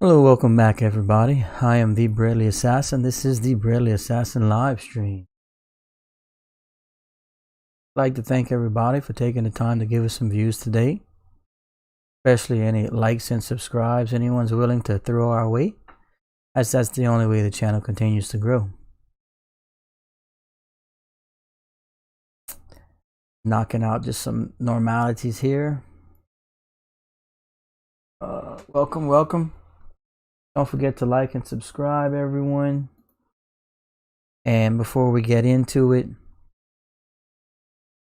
Hello, welcome back everybody. I am the Bradley Assassin. This is the Bradley Assassin live stream. I'd like to thank everybody for taking the time to give us some views today, especially any likes and subscribes anyone's willing to throw our way, as that's the only way the channel continues to grow. Knocking out just some normalities here. Welcome. Don't forget to like and subscribe, everyone. And before we get into it,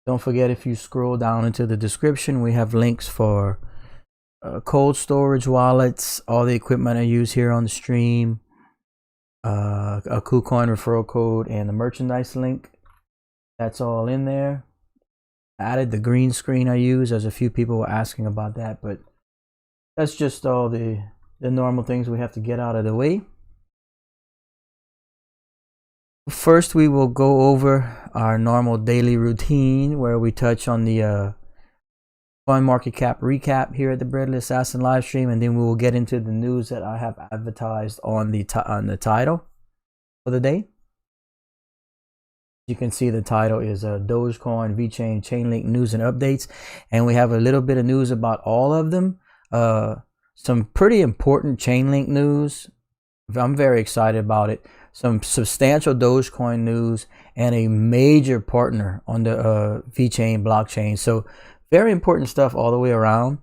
don't forget, if you scroll down into the description, we have links for cold storage wallets, all the equipment I use here on the stream, a KuCoin referral code, and the merchandise link. That's all in there. I added the green screen I use, as a few people were asking about that, but that's just all the normal things we have to get out of the way. First, we will go over our normal daily routine where we touch on the CoinMarketCap recap here at the Bradley Assassin live stream, and then we will get into the news that I have advertised on the title for the day. You can see the title is Dogecoin, Vechain, Chainlink news and updates, and we have a little bit of news about all of them. Some pretty important Chainlink news. I'm very excited about it. Some substantial Dogecoin news and a major partner on the Vechain blockchain. So very important stuff all the way around.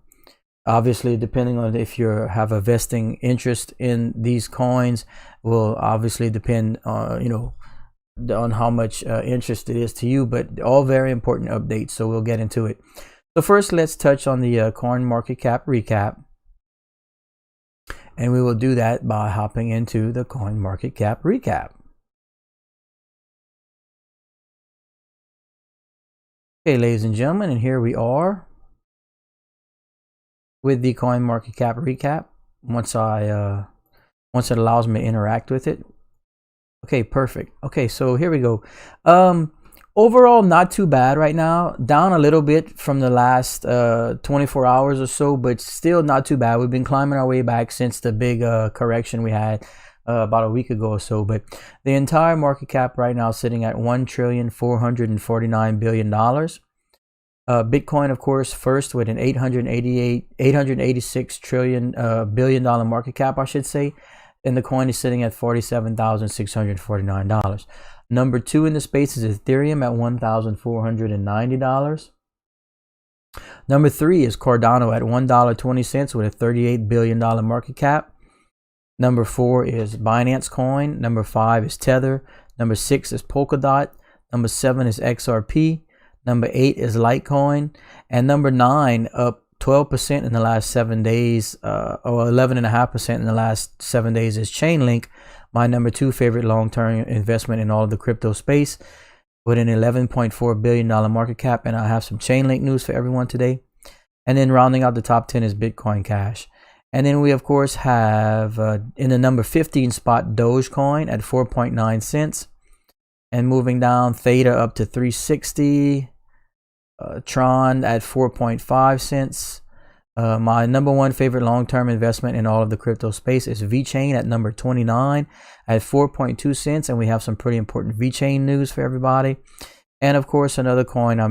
Obviously, depending on if you have a vesting interest in these coins, will obviously depend on on how much interest it is to you. But all very important updates. So we'll get into it. So first, let's touch on the CoinMarketCap recap. And we will do that by hopping into the CoinMarketCap recap. Okay, ladies and gentlemen, and here we are with the CoinMarketCap recap. Once it allows me to interact with it. Okay, perfect. Okay, so here we go. Overall, not too bad right now. Down a little bit from the last 24 hours or so, but still not too bad. We've been climbing our way back since the big correction we had about a week ago or so. But the entire market cap right now is sitting at $1,449 billion. Bitcoin, of course, first with an 886 billion dollar market cap, I should say. And the coin is sitting at $47,649. Number two in the space is Ethereum at $1,490. Number three is Cardano at $1.20 with a $38 billion market cap. Number four is Binance Coin. Number five is Tether. Number six is Polkadot. Number seven is XRP. Number eight is Litecoin. And number nine, up 12% in the last 7 days, or 11.5% in the last 7 days, is Chainlink, my number two favorite long-term investment in all of the crypto space, with an $11.4 billion market cap. And I have some Chainlink news for everyone today. And then rounding out the top 10 is Bitcoin Cash. And then we, of course, have in the number 15 spot Dogecoin at 4.9 cents. And moving down, Theta up to 360. Tron at 4.5 cents. My number one favorite long-term investment in all of the crypto space is Vechain at number 29 at 4.2 cents. And we have some pretty important Vechain news for everybody. And of course, another coin I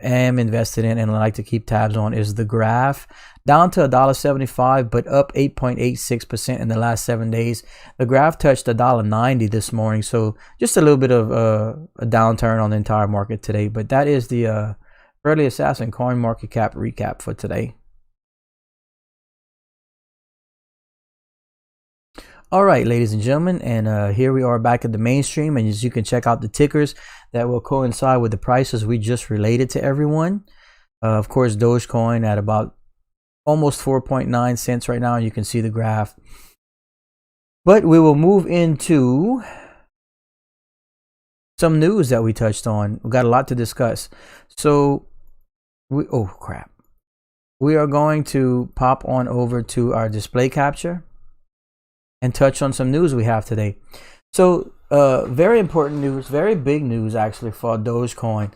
am invested in and I like to keep tabs on is the Graph, down to $1.75, but up 8.86% in the last 7 days. The Graph touched $1.90 this morning, so just a little bit of a downturn on the entire market today. But that is the Bradley Assassin CoinMarketCap recap for today. All right, ladies and gentlemen, and here we are back at the mainstream, and as you can check out the tickers that will coincide with the prices we just related to everyone. Of course, Dogecoin at about almost 4.9 cents right now, and you can see the graph. But we will move into some news that we touched on. We've got a lot to discuss. So, we are going to pop on over to our display capture and touch on some news we have today. So very important news, very big news actually for Dogecoin.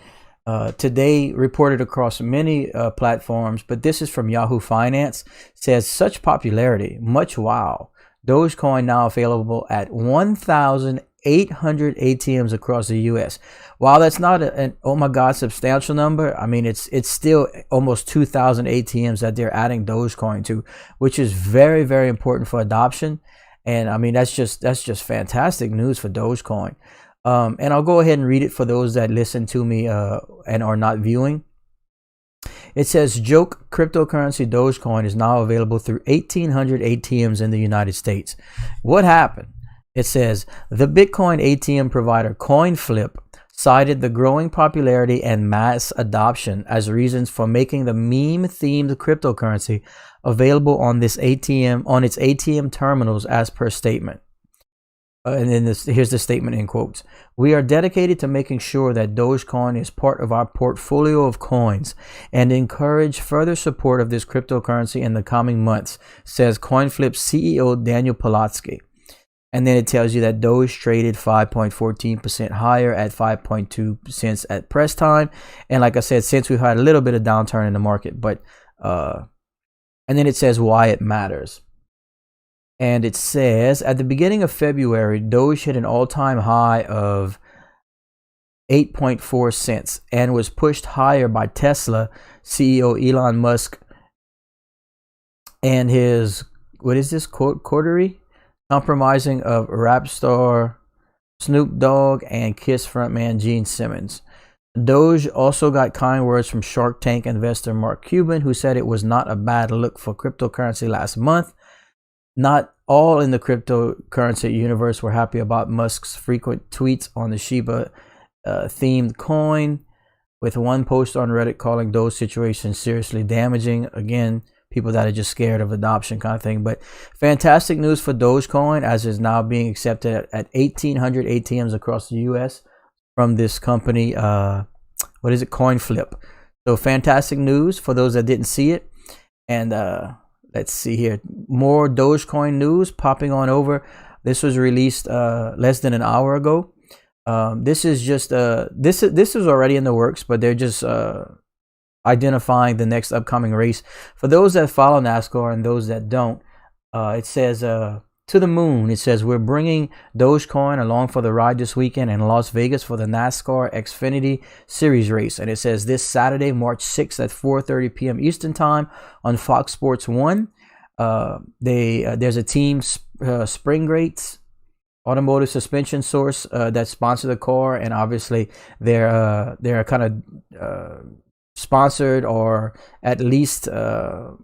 today reported across many platforms, but this is from Yahoo Finance. Says such popularity, much wow. Dogecoin now available at 1,800 ATMs across the U.S. While that's not an oh my god substantial number, I mean it's still almost 2,000 ATMs that they're adding Dogecoin to, which is very, very important for adoption. And I mean that's just fantastic news for Dogecoin. And I'll go ahead and read it for those that listen to me and are not viewing. It says, joke cryptocurrency Dogecoin is now available through 1,800 ATMs in the United States. What happened? It says, the Bitcoin ATM provider CoinFlip cited the growing popularity and mass adoption as reasons for making the meme-themed cryptocurrency available on its ATM terminals as per statement. And then here's the statement in quotes. We are dedicated to making sure that Dogecoin is part of our portfolio of coins and encourage further support of this cryptocurrency in the coming months, says CoinFlip's CEO Daniel Polatsky. And then it tells you that Doge traded 5.14% higher at 5.2 cents at press time. And like I said, since we've had a little bit of downturn in the market, but and then it says why it matters. And it says, at the beginning of February, Doge hit an all-time high of 8.4 cents and was pushed higher by Tesla CEO Elon Musk and his, what is this, coterie? Compromising of rap star Snoop Dogg and Kiss frontman Gene Simmons. Doge also got kind words from Shark Tank investor Mark Cuban, who said it was not a bad look for cryptocurrency last month. Not all in the cryptocurrency universe were happy about Musk's frequent tweets on the Shiba themed coin, with one post on Reddit calling Doge situation seriously damaging. Again, people that are just scared of adoption kind of thing. But fantastic news for Dogecoin, as is now being accepted at 1,800 ATMs across the US from this company, what is it, CoinFlip. So fantastic news for those that didn't see it. And let's see here, more Dogecoin news popping on over. This was released less than an hour ago. This is just this is already in the works, but they're just identifying the next upcoming race. For those that follow NASCAR and those that don't, it says to the moon. It says, we're bringing Dogecoin along for the ride this weekend in Las Vegas for the NASCAR Xfinity Series race. And it says this Saturday, March 6th at 4:30 p.m. Eastern Time on Fox Sports 1. There's a team, Spring Greats Automotive Suspension Source, that sponsor the car, and obviously they're kind of sponsored, or at least part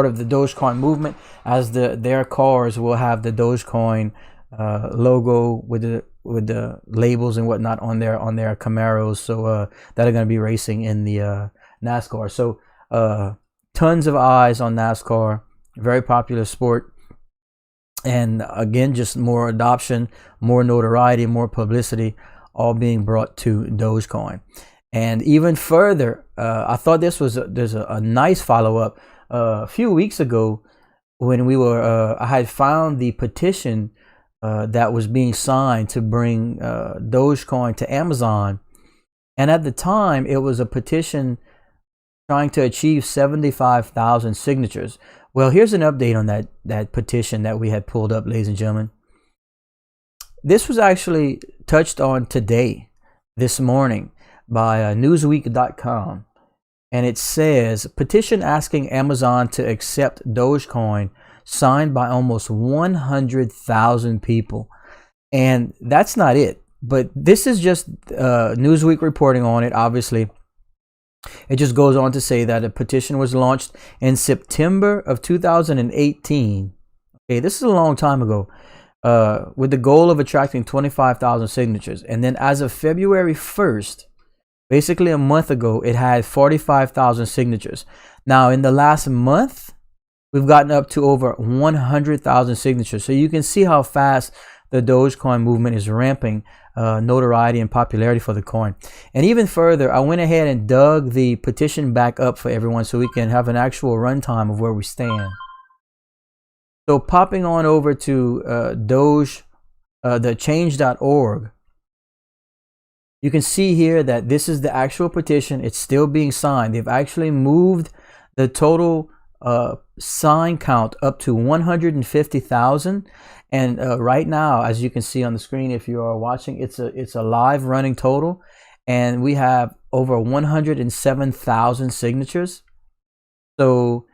of the Dogecoin movement, as their cars will have the Dogecoin logo with the labels and whatnot on their Camaros, so that are going to be racing in the NASCAR. So tons of eyes on NASCAR, very popular sport, and again, just more adoption, more notoriety, more publicity, all being brought to Dogecoin. And even further, I thought there's a nice follow-up. A few weeks ago, when I had found the petition that was being signed to bring Dogecoin to Amazon, and at the time it was a petition trying to achieve 75,000 signatures. Well, here's an update on that petition that we had pulled up, ladies and gentlemen. This was actually touched on today, this morning, by Newsweek.com. And it says, petition asking Amazon to accept Dogecoin, signed by almost 100,000 people. And that's not it. But this is just Newsweek reporting on it, obviously. It just goes on to say that a petition was launched in September of 2018. Okay, this is a long time ago. With the goal of attracting 25,000 signatures. And then as of February 1st, basically a month ago, it had 45,000 signatures. Now, in the last month, we've gotten up to over 100,000 signatures. So you can see how fast the Dogecoin movement is ramping notoriety and popularity for the coin. And even further, I went ahead and dug the petition back up for everyone so we can have an actual runtime of where we stand. So popping on over to the change.org. You can see here that this is the actual petition. It's still being signed. They've actually moved the total sign count up to 150,000. And right now, as you can see on the screen, if you are watching, it's a live running total. And we have over 107,000 signatures. So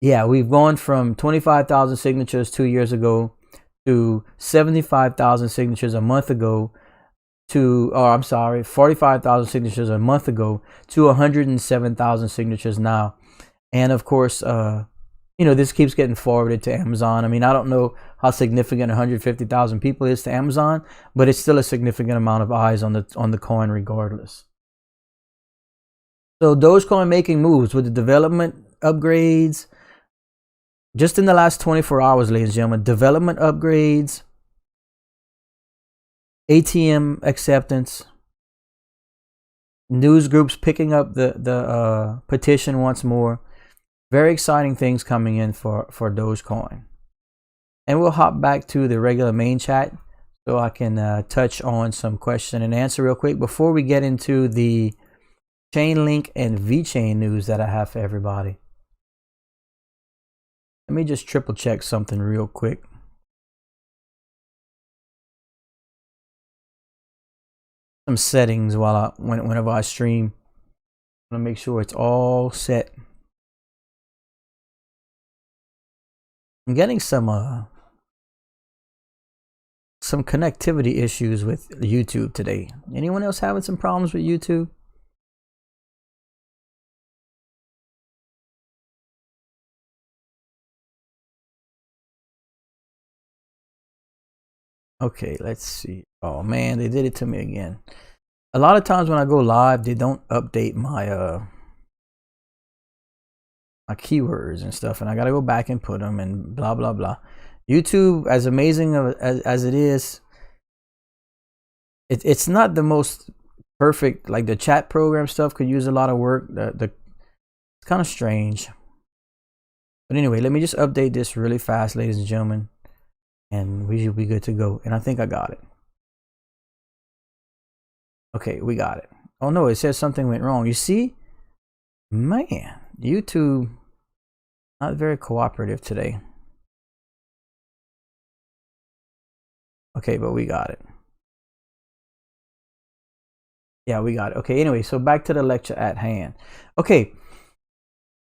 yeah, we've gone from 25,000 signatures 2 years ago to 75,000 signatures a month ago to, oh, I'm sorry, 45,000 signatures a month ago to 107,000 signatures now. And of course, you know, this keeps getting forwarded to Amazon. I mean, I don't know how significant 150,000 people is to Amazon, but it's still a significant amount of eyes on the coin regardless. So Dogecoin making moves with the development upgrades. Just in the last 24 hours, ladies and gentlemen, development upgrades, ATM acceptance, news groups picking up the petition once more. Very exciting things coming in for Dogecoin. And we'll hop back to the regular main chat so I can touch on some question and answer real quick before we get into the Chainlink and Vechain news that I have for everybody. Let me just triple check something real quick. Some settings while whenever I stream. I want to make sure it's all set. I'm getting some connectivity issues with YouTube today. Anyone else having some problems with YouTube? Okay, let's see. Oh man, they did it to me again. A lot of times when I go live, they don't update my my keywords and stuff, and I gotta go back and put them and blah blah blah. YouTube, as amazing as it is, it's not the most perfect. Like the chat program stuff could use a lot of work. It's kind of strange. But anyway, let me just update this really fast, ladies and gentlemen, and we should be good to go. And I think I got it. Okay, we got it. Oh no, it says something went wrong. You see? Man, YouTube not very cooperative today. Okay, but we got it. Yeah, we got it. Okay, anyway, so back to the lecture at hand. Okay,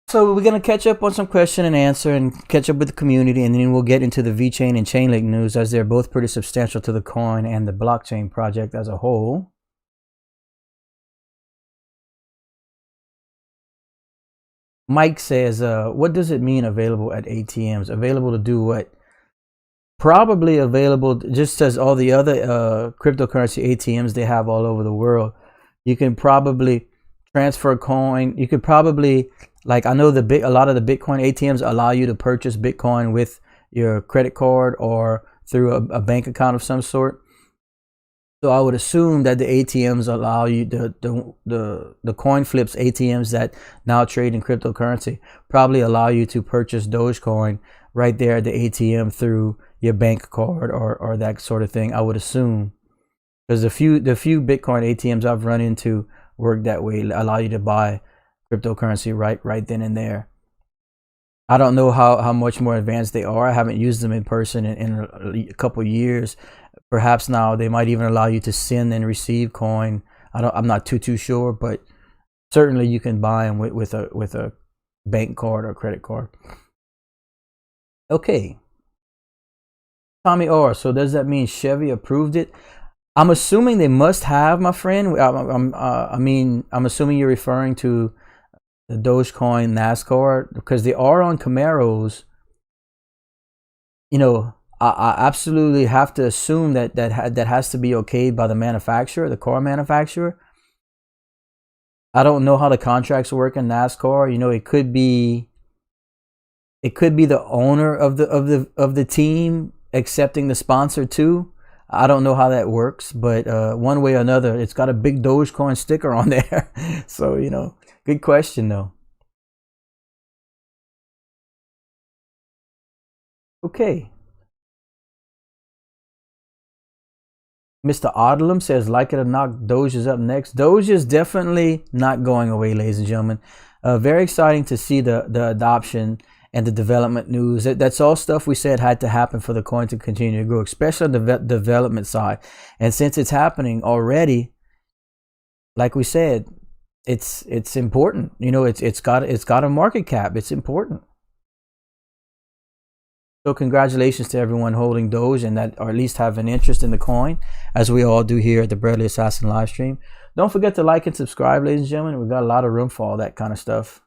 so we're going to catch up on some question and answer and catch up with the community, and then we'll get into the Vechain and Chainlink news, as they're both pretty substantial to the coin and the blockchain project as a whole. Mike says, what does it mean available at ATMs? Available to do what? Probably available just as all the other cryptocurrency ATMs they have all over the world. You can probably transfer coin. You could probably, like, I know a lot of the Bitcoin ATMs allow you to purchase Bitcoin with your credit card or through a bank account of some sort. So I would assume that the ATMs allow you, the coin flips ATMs that now trade in cryptocurrency probably allow you to purchase Dogecoin right there at the ATM through your bank card or that sort of thing, I would assume. Because the few Bitcoin ATMs I've run into work that way, allow you to buy cryptocurrency right then and there. I don't know how much more advanced they are. I haven't used them in person in a couple years. Perhaps now they might even allow you to send and receive coin. I'm not too sure, but certainly you can buy them with a bank card or credit card. Okay. Tommy R. So does that mean Chevy approved it? I'm assuming they must have, my friend. I mean, I'm assuming you're referring to the Dogecoin NASCAR, because they are on Camaros. You know, I absolutely have to assume that has to be okayed by the manufacturer, the car manufacturer. I don't know how the contracts work in NASCAR. You know, it could be the owner of the team accepting the sponsor too. I don't know how that works, but one way or another, it's got a big Dogecoin sticker on there. So, you know, good question though. Okay. Mr. Odlum says, like it or not, Doge is up next. Doge is definitely not going away, ladies and gentlemen. Very exciting to see the adoption and the development news. That's all stuff we said had to happen for the coin to continue to grow, especially on the development side. And since it's happening already, like we said, it's important. You know, it's got a market cap. It's important. So congratulations to everyone holding Doge and that, or at least have an interest in the coin, as we all do here at the Bradley Assassin live stream. Don't forget to like and subscribe, ladies and gentlemen. We've got a lot of room for all that kind of stuff.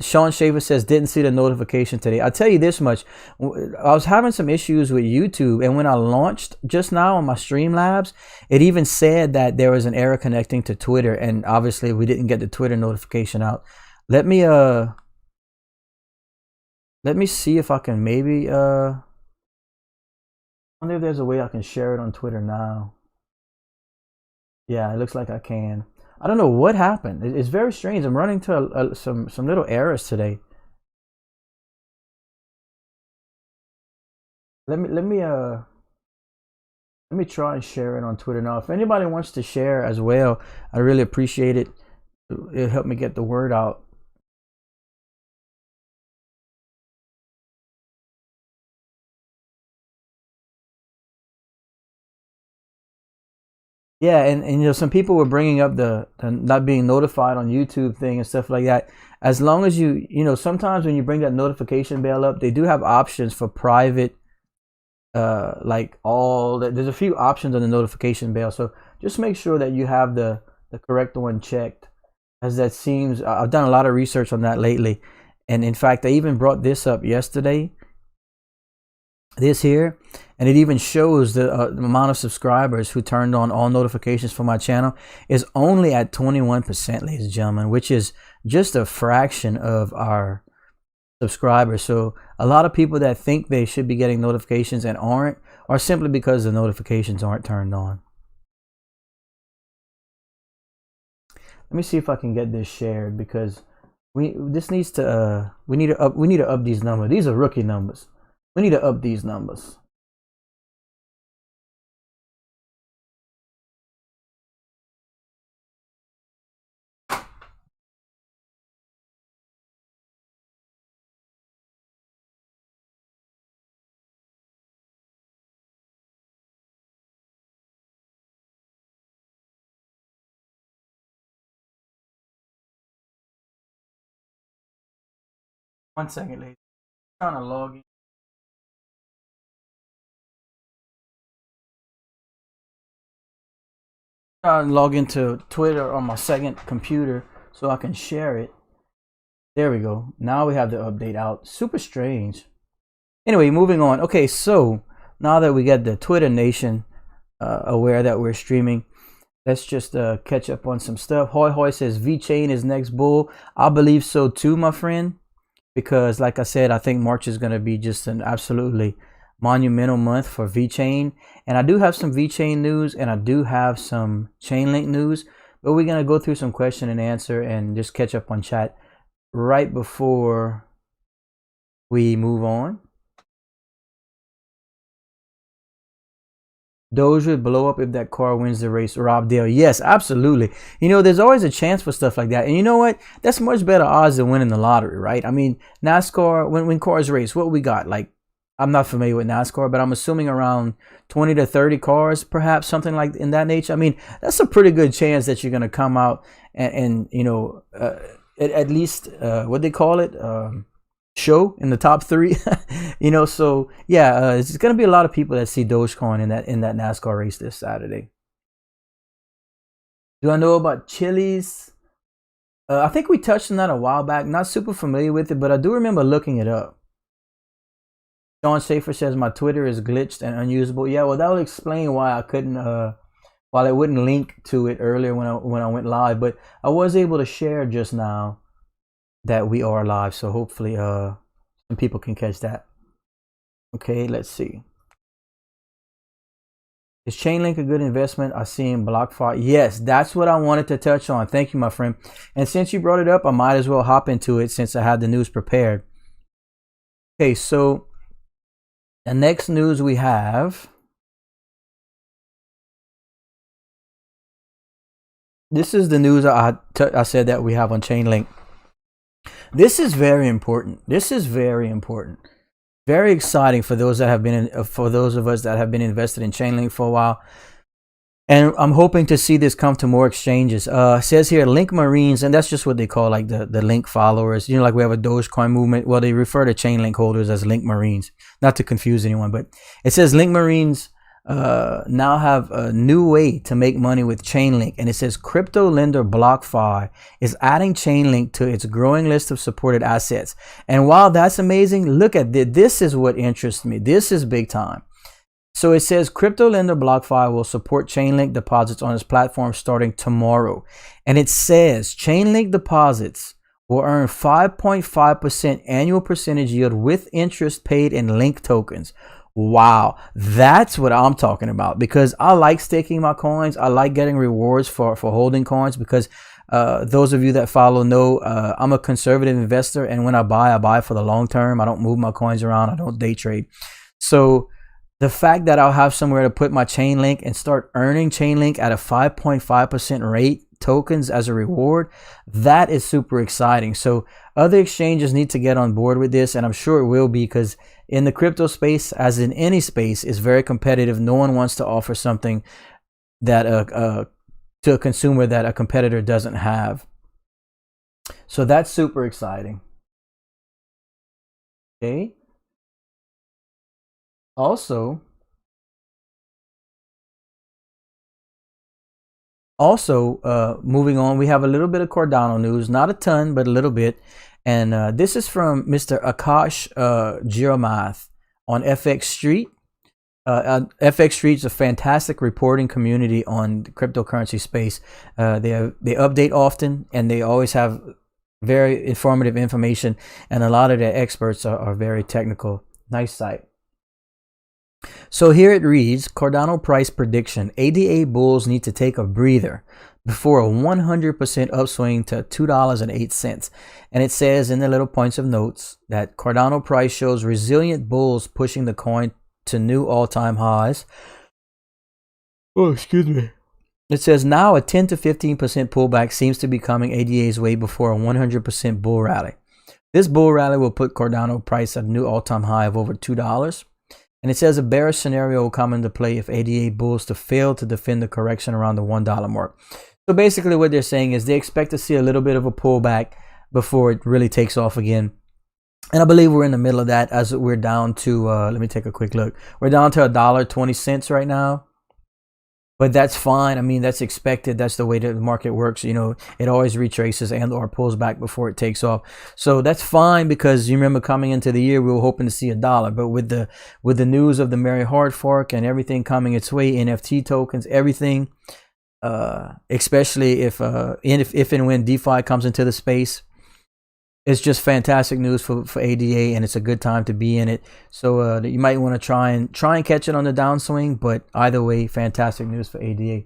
Sean Shaver says, didn't see the notification today. I'll tell you this much. I was having some issues with YouTube, and when I launched just now on my Streamlabs, it even said that there was an error connecting to Twitter, and obviously we didn't get the Twitter notification out. Let me see if I can maybe I wonder if there's a way I can share it on Twitter now. Yeah, it looks like I can. I don't know what happened. It's very strange. I'm running into some little errors today. Let me try and share it on Twitter now. If anybody wants to share as well, I really appreciate it. It'll help me get the word out. Yeah, and you know, some people were bringing up the not being notified on YouTube thing and stuff like that. As long as you know, sometimes when you bring that notification bell up, they do have options for private, like there's a few options on the notification bell. So just make sure that you have the correct one checked, as that seems, I've done a lot of research on that lately. And in fact, I even brought this up yesterday, this here, and it even shows the amount of subscribers who turned on all notifications for my channel is only at 21%, ladies and gentlemen, which is just a fraction of our subscribers. So a lot of people that think they should be getting notifications and aren't, are simply because the notifications aren't turned on. Let me see if I can get this shared, because we need to up these numbers. These are rookie numbers. We need to up these numbers. One second, ladies. I'm trying to log in. Trying to log into Twitter on my second computer so I can share it. There we go. Now we have the update out. Super strange. Anyway, moving on. Okay, so now that we got the Twitter nation aware that we're streaming, let's just catch up on some stuff. Hoy Hoy says Vechain is next bull. I believe so too, my friend, because like I said, I think March is going to be just an absolutely monumental month for Vechain. And I do have some Vechain news, and I do have some Chainlink news, but we're going to go through some question and answer and just catch up on chat right before we move on. Doge would blow up if that car wins the race. Rob Dale. Yes, absolutely. You know, there's always a chance for stuff like that. And you know what? That's much better odds than winning the lottery, right? I mean, NASCAR, when cars race, what we got? Like, I'm not familiar with NASCAR, but I'm assuming around 20 to 30 cars, perhaps, something like in that nature. I mean, that's a pretty good chance that you're going to come out and you know, at least, what they call it, show in the top 3. You know, so yeah, it's going to be a lot of people that see Dogecoin in that NASCAR race this Saturday. Do I know about Chili's? I think we touched on that a while back. Not super familiar with it, but I do remember looking it up. Sean Schaefer says my Twitter is glitched and unusable. Yeah, well, that will explain why I couldn't, while it wouldn't link to it earlier when I went live. But I was able to share just now that we are live, so hopefully some people can catch that. Okay, let's see. Is Chainlink a good investment? I see in BlockFi. Yes, that's what I wanted to touch on. Thank you, my friend. And since you brought it up, I might as well hop into it since I had the news prepared. Okay, so The next news we have, this is the news I said that we have on Chainlink. This is very important. This is very important. Very exciting for those that have been for those of us that have been invested in Chainlink for a while. And I'm hoping to see this come to more exchanges. Says here, Link Marines, and that's just what they call like the Link followers. You know, like we have a Dogecoin movement. Well, they refer to Chainlink holders as Link Marines, not to confuse anyone. But it says Link Marines now have a new way to make money with Chainlink. And it says crypto lender BlockFi is adding Chainlink to its growing list of supported assets. And while that's amazing, look at this. This is what interests me. This is big time. So it says crypto lender BlockFi will support Chainlink deposits on its platform starting tomorrow. And it says Chainlink deposits will earn 5.5% annual percentage yield with interest paid in Link tokens. Wow, that's what I'm talking about, because I like staking my coins. I like getting rewards for holding coins, because those of you that follow know I'm a conservative investor, and when I buy for the long term. I don't move my coins around. I don't day trade. So the fact that I'll have somewhere to put my Chainlink and start earning Chainlink at a 5.5% rate tokens as a reward, that is super exciting. So other exchanges need to get on board with this, and I'm sure it will be, because in the crypto space, as in any space, is very competitive. No one wants to offer something that to a consumer that a competitor doesn't have. So that's super exciting. Okay. Also, moving on, we have a little bit of Cardano news, not a ton, but a little bit. And this is from Mr. Akash Giromath on FX Street. FX Street is a fantastic reporting community on the cryptocurrency space. They update often, and they always have very informative information, and a lot of their experts are very technical. Nice site. So here it reads, Cardano price prediction. ADA bulls need to take a breather before a 100% upswing to $2.08. And it says in the little points of notes that Cardano price shows resilient bulls pushing the coin to new all-time highs. Oh, excuse me. It says now a 10 to 15% pullback seems to be coming ADA's way before a 100% bull rally. This bull rally will put Cardano price at a new all-time high of over $2. And it says a bearish scenario will come into play if ADA bulls to fail to defend the correction around the $1 mark. So basically what they're saying is they expect to see a little bit of a pullback before it really takes off again. And I believe we're in the middle of that, as we're down to, let me take a quick look. We're down to $1.20 right now. But that's fine. I mean, that's expected. That's the way that the market works. You know, it always retraces and or pulls back before it takes off. So that's fine, because you remember coming into the year, we were hoping to see $1. But with the news of the Mary hard fork and everything coming its way, NFT tokens, everything, especially if and when DeFi comes into the space, it's just fantastic news for ADA, and it's a good time to be in it. So you might want to try and catch it on the downswing, but either way, fantastic news for ADA.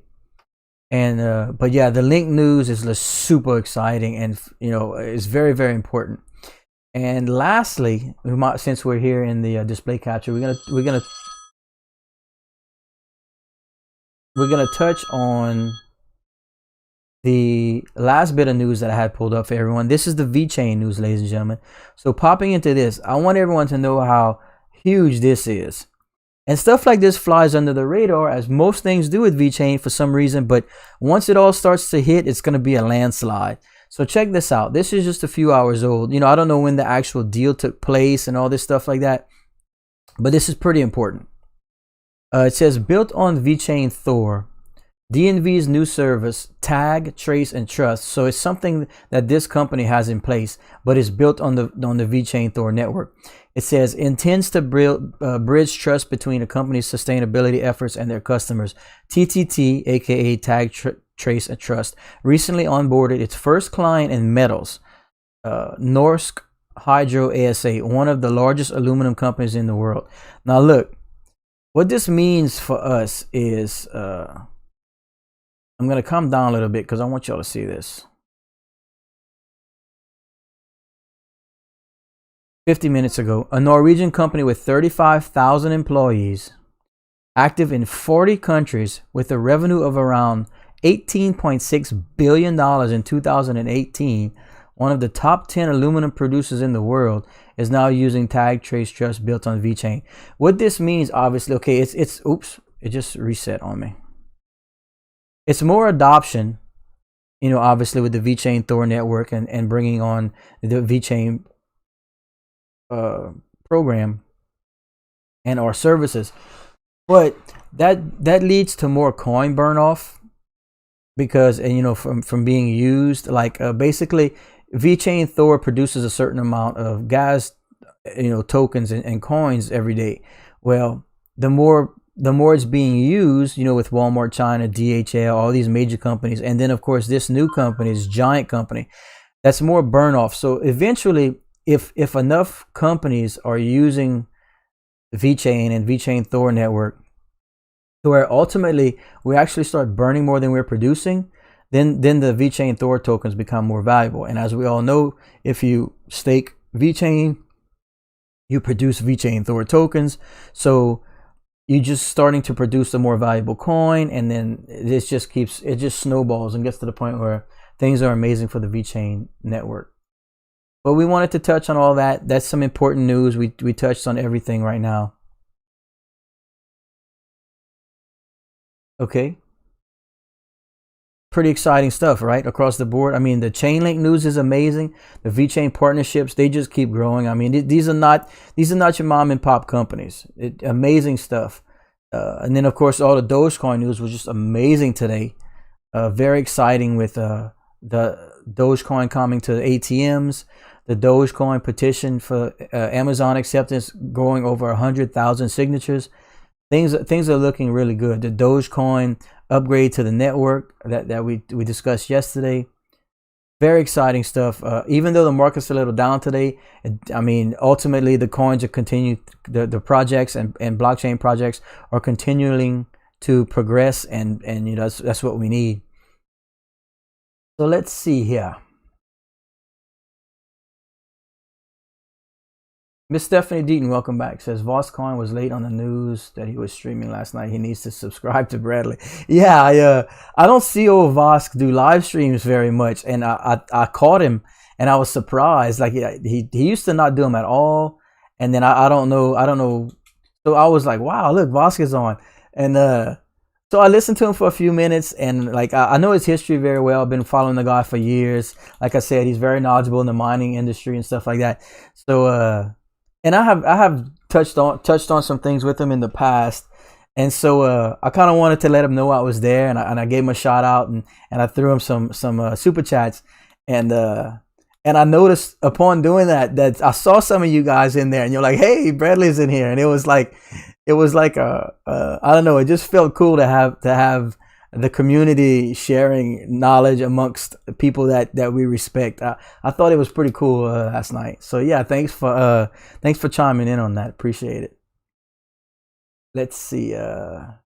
And but yeah, the Link news is super exciting, and you know, it's very, very important. And lastly, since we're here in the display capture, we're gonna touch on the last bit of news that I had pulled up for everyone. This is the Vechain news, ladies and gentlemen. So popping into this, I want everyone to know how huge this is. And stuff like this flies under the radar, as most things do with Vechain for some reason. But once it all starts to hit, it's going to be a landslide. So check this out. This is just a few hours old. You know, I don't know when the actual deal took place and all this stuff like that, but this is pretty important. It says, built on Vechain Thor, DNV's new service, Tag, Trace, and Trust. So it's something that this company has in place, but it's built on the Vechain Thor network. It says intends to bridge trust between a company's sustainability efforts and their customers. TTT, aka Tag, Trace, and Trust, recently onboarded its first client in metals, Norsk Hydro ASA, one of the largest aluminum companies in the world. Now look, what this means for us is, I'm going to come down a little bit because I want y'all to see this. 50 minutes ago. A Norwegian company with 35,000 employees, active in 40 countries, with a revenue of around $18.6 billion in 2018, one of the top 10 aluminum producers in the world, is now using tag trace trust built on Vechain. What this means, obviously, okay, it's oops, it just reset on me. It's more adoption, you know, obviously with the Vechain Thor network and bringing on the Vechain program and our services, but that leads to more coin burn off, because, and you know, from being used, like basically Vechain Thor produces a certain amount of gas, you know, tokens and coins every day. Well, the more it's being used, you know, with Walmart China, DHL, all these major companies, and then of course this new company, this giant company, that's more burn off. So eventually, if enough companies are using Vechain and Vechain Thor network, to where ultimately we actually start burning more than we're producing, then the Vechain Thor tokens become more valuable. And as we all know, if you stake Vechain, you produce Vechain Thor tokens. So you're just starting to produce a more valuable coin, and then it just snowballs and gets to the point where things are amazing for the Vechain network. But we wanted to touch on all that. That's some important news. We touched on everything right now. Okay. Pretty exciting stuff, right? Across the board. I mean, the Chainlink news is amazing. The Vechain partnerships, they just keep growing. I mean, these are not your mom and pop companies. Amazing stuff. And then of course, all the Dogecoin news was just amazing today. Very exciting with the Dogecoin coming to ATMs, the Dogecoin petition for Amazon acceptance going over 100,000 signatures. Things are looking really good. The Dogecoin upgrade to the network that we discussed yesterday, very exciting stuff. Even though the market's a little down today, I mean, ultimately the coins are the projects and blockchain projects are continuing to progress, and you know, that's what we need. So let's see here. Miss Stephanie Deaton, welcome back. Says Voscoin was late on the news that he was streaming last night. He needs to subscribe to Bradley. Yeah, I don't see old Vosk do live streams very much, and I caught him and I was surprised. Like he used to not do them at all, and then I don't know. So I was like, wow, look, Vosk is on, and so I listened to him for a few minutes, and like I know his history very well. I've been following the guy for years. Like I said, he's very knowledgeable in the mining industry and stuff like that. So and I have touched on some things with him in the past, and so I kind of wanted to let him know I was there, and I gave him a shout out, and I threw him some super chats, and I noticed upon doing that I saw some of you guys in there, and you're like, hey, Bradley's in here, and it was like I don't know, it just felt cool to have the community sharing knowledge amongst people that we respect. I thought it was pretty cool last night. So yeah, thanks for chiming in on that. Appreciate it. Let's see. How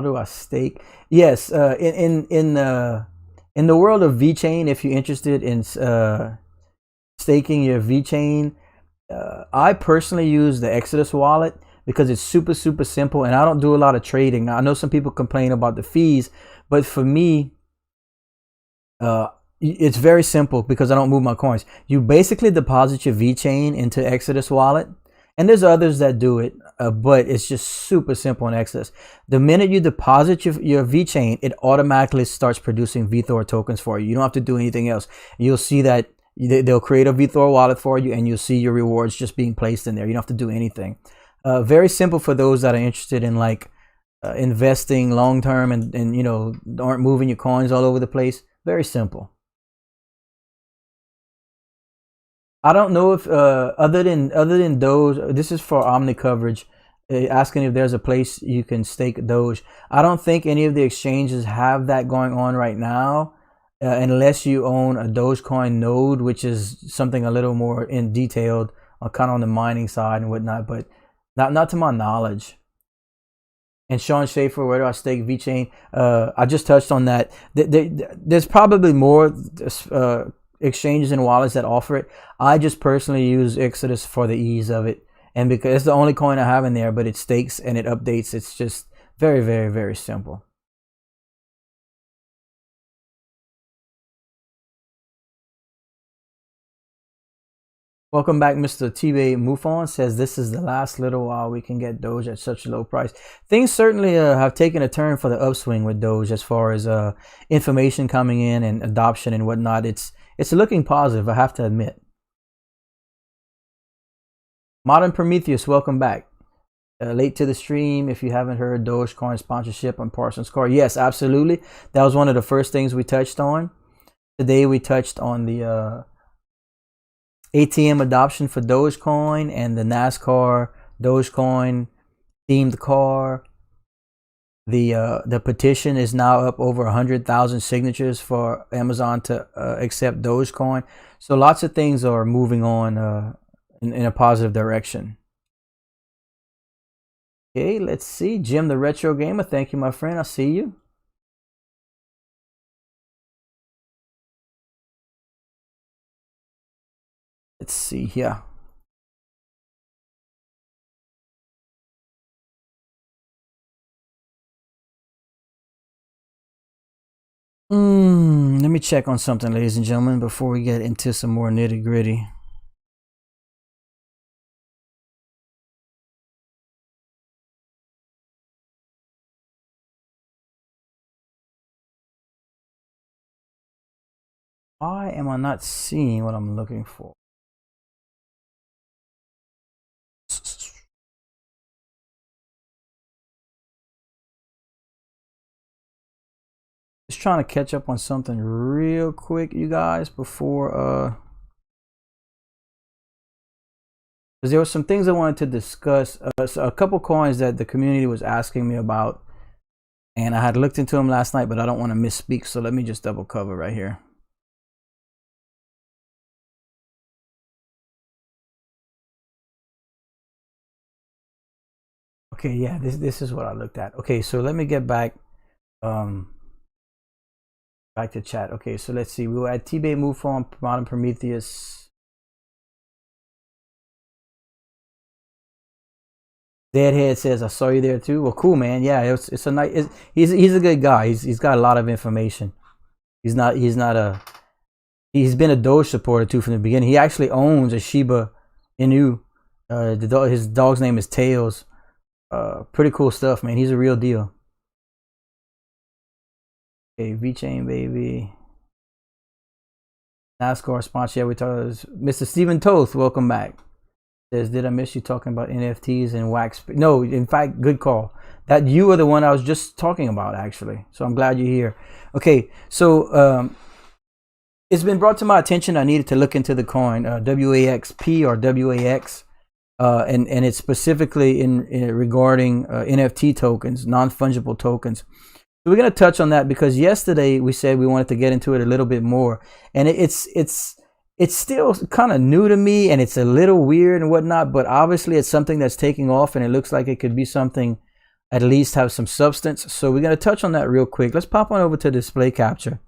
do I stake? Yes, in the world of Vechain, if you're interested in staking your Vechain, I personally use the Exodus wallet, because it's super simple, and I don't do a lot of trading. Now, I know some people complain about the fees, but for me, it's very simple because I don't move my coins. You basically deposit your Vechain into Exodus wallet, and there's others that do it, but it's just super simple in Exodus. The minute you deposit your Vechain, it automatically starts producing VThor tokens for you. You don't have to do anything else. You'll see that they'll create a VThor wallet for you, and you'll see your rewards just being placed in there. You don't have to do anything. Very simple for those that are interested in like investing long term and you know, aren't moving your coins all over the place. Very simple. I don't know if other than Doge, this is for Omni coverage, asking if there's a place you can stake Doge. I don't think any of the exchanges have that going on right now, unless you own a Dogecoin node, which is something a little more in detailed, kind of on the mining side and whatnot, but not to my knowledge. And Sean Schaefer, where do I stake Vechain? I just touched on that. There's probably more exchanges and wallets that offer it. I just personally use Exodus for the ease of it, and because it's the only coin I have in there, but it stakes and it updates. It's just very, very, very simple. Welcome back, Mr. Tibet Mufon says this is the last little while we can get Doge at such a low price. Things certainly have taken a turn for the upswing with Doge as far as information coming in and adoption and whatnot. It's looking positive, I have to admit. Modern Prometheus, welcome back. Late to the stream. If you haven't heard, Dogecoin sponsorship on Parsons Car. Yes, absolutely. That was one of the first things we touched on. Today we touched on the ATM adoption for Dogecoin and the NASCAR Dogecoin themed car. The petition is now up over 100,000 signatures for Amazon to accept Dogecoin. So lots of things are moving on in a positive direction. Okay, let's see. Jim the Retro Gamer, thank you, my friend. I see you. Let's see here. Let me check on something, ladies and gentlemen, before we get into some more nitty-gritty. Why am I not seeing what I'm looking for? Just trying to catch up on something real quick, you guys, before because there were some things I wanted to discuss. So a couple coins that the community was asking me about, and I had looked into them last night, but I don't want to misspeak, so let me just double cover right here. Okay, yeah, this is what I looked at. Okay, so let me get back back to chat. Okay, so let's see. We were at Tibet Mufon, Modern Prometheus. Deadhead says, I saw you there too. Well, cool, man. Yeah, it's a nice. He's a good guy. He's got a lot of information. He's been a Doge supporter too from the beginning. He actually owns a Shiba Inu. His dog's name is Tails. Pretty cool stuff, man. He's a real deal. Okay, Vechain, baby. NASCAR sponsor. Yeah, we talked. Mr. Stephen Toth, welcome back. Says, did I miss you talking about NFTs and WAXP? No, in fact, good call. That you are the one I was just talking about, actually. So I'm glad you're here. Okay, so it's been brought to my attention. I needed to look into the coin WAXP or WAX, and it's specifically in regarding NFT tokens, non-fungible tokens. So we're going to touch on that because yesterday we said we wanted to get into it a little bit more, and it's still kind of new to me, and it's a little weird and whatnot, but obviously it's something that's taking off, and it looks like it could be something at least have some substance. So we're going to touch on that real quick. Let's pop on over to display capture,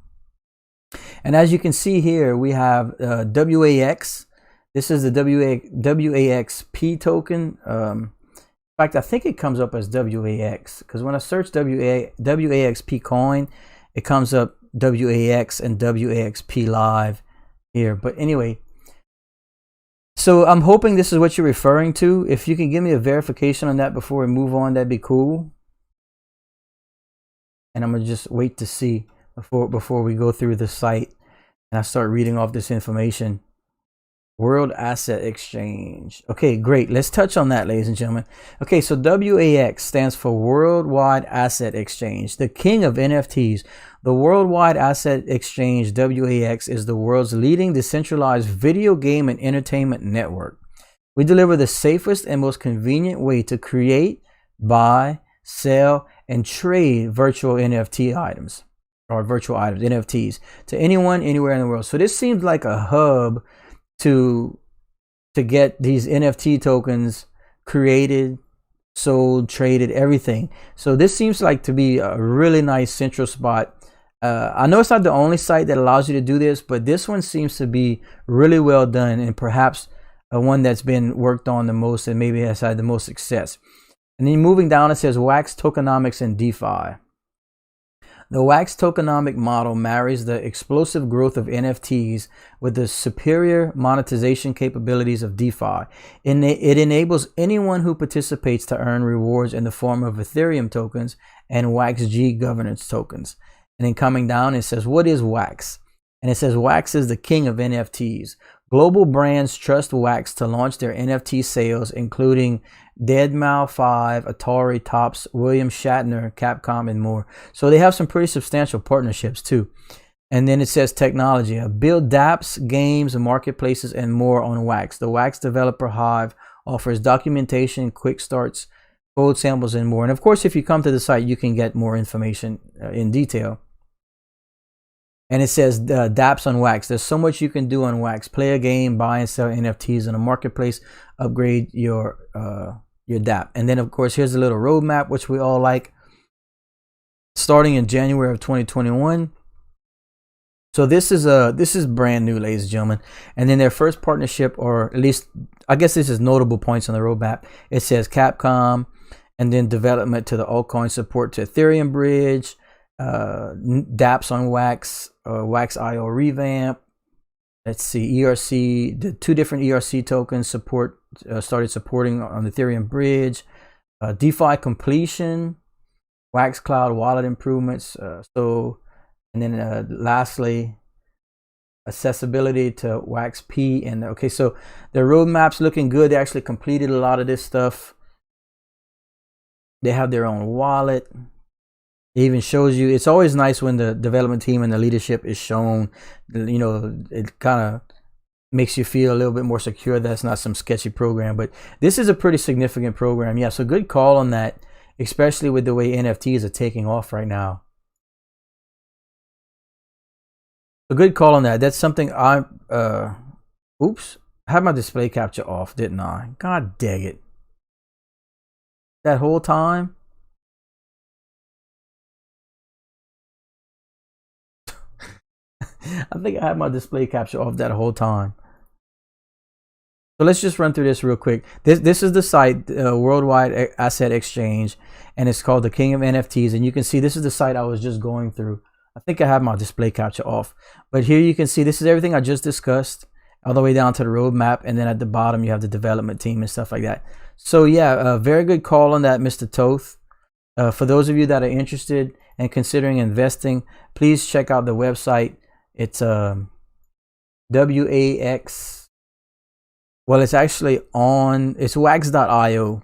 and as you can see here, we have WAX. This is the WAXP token. In fact, I think it comes up as WAX because when I search WAXP coin, it comes up WAX and WAXP live here. But anyway, so I'm hoping this is what you're referring to. If you can give me a verification on that before we move on, that'd be cool. And I'm gonna just wait to see before we go through the site and I start reading off this information. World Asset Exchange. Okay, great. Let's touch on that, ladies and gentlemen. Okay, so WAX stands for Worldwide Asset Exchange, the king of NFTs. The Worldwide Asset Exchange, WAX, is the world's leading decentralized video game and entertainment network. We deliver the safest and most convenient way to create, buy, sell, and trade virtual NFT items, or virtual items, NFTs, to anyone, anywhere in the world. So this seems like a hub to get these NFT tokens created, sold, traded, everything. So this seems like to be a really nice central spot I know it's not the only site that allows you to do this, but this one seems to be really well done, and perhaps one that's been worked on the most and maybe has had the most success. And then moving down, it says WAXP tokenomics and DeFi. The WAXP tokenomic model marries the explosive growth of NFTs with the superior monetization capabilities of DeFi. It enables anyone who participates to earn rewards in the form of Ethereum tokens and WAXG governance tokens. And then coming down, it says, what is WAXP? And it says WAXP is the king of NFTs. Global brands trust WAXP to launch their NFT sales, including deadmau5, Atari, Topps, William Shatner, Capcom, and more. So they have some pretty substantial partnerships too. And then it says technology. Build dApps, games, marketplaces, and more on WAXP. The WAXP Developer Hive offers documentation, quick starts, code samples, and more. And of course, if you come to the site, you can get more information in detail. And it says dApps on WAXP. There's so much you can do on WAXP. Play a game, buy and sell NFTs in a marketplace, upgrade your dApp. And then, of course, here's a little roadmap, which we all like. Starting in January of 2021. So this is brand new, ladies and gentlemen. And then their first partnership, or at least, I guess this is notable points on the roadmap. It says Capcom, and then development to the altcoin support to Ethereum Bridge, dApps on WAXP, WAXP.io revamp. Let's see, ERC, the 2 different ERC tokens started supporting on the Ethereum Bridge, DeFi completion, WAXP Cloud wallet improvements. And then lastly, accessibility to WAXP. And okay, so the roadmap's looking good. They actually completed a lot of this stuff. They have their own wallet. It even shows you, it's always nice when the development team and the leadership is shown. You know, it kind of makes you feel a little bit more secure that it's not some sketchy program. But this is a pretty significant program. Yeah, so good call on that, especially with the way NFTs are taking off right now. A good call on that. That's something oops, I had my display capture off, didn't I? God dang it. That whole time. I think I had my display capture off that whole time. So let's just run through this real quick. This is the site, Worldwide Asset Exchange, and it's called the King of NFTs. And you can see this is the site I was just going through. I think I have my display capture off. But here you can see this is everything I just discussed, all the way down to the roadmap. And then at the bottom, you have the development team and stuff like that. So yeah, very good call on that, Mr. Toth. For those of you that are interested and considering investing, please check out the website. It's WAX. Well, it's actually it's wax.io.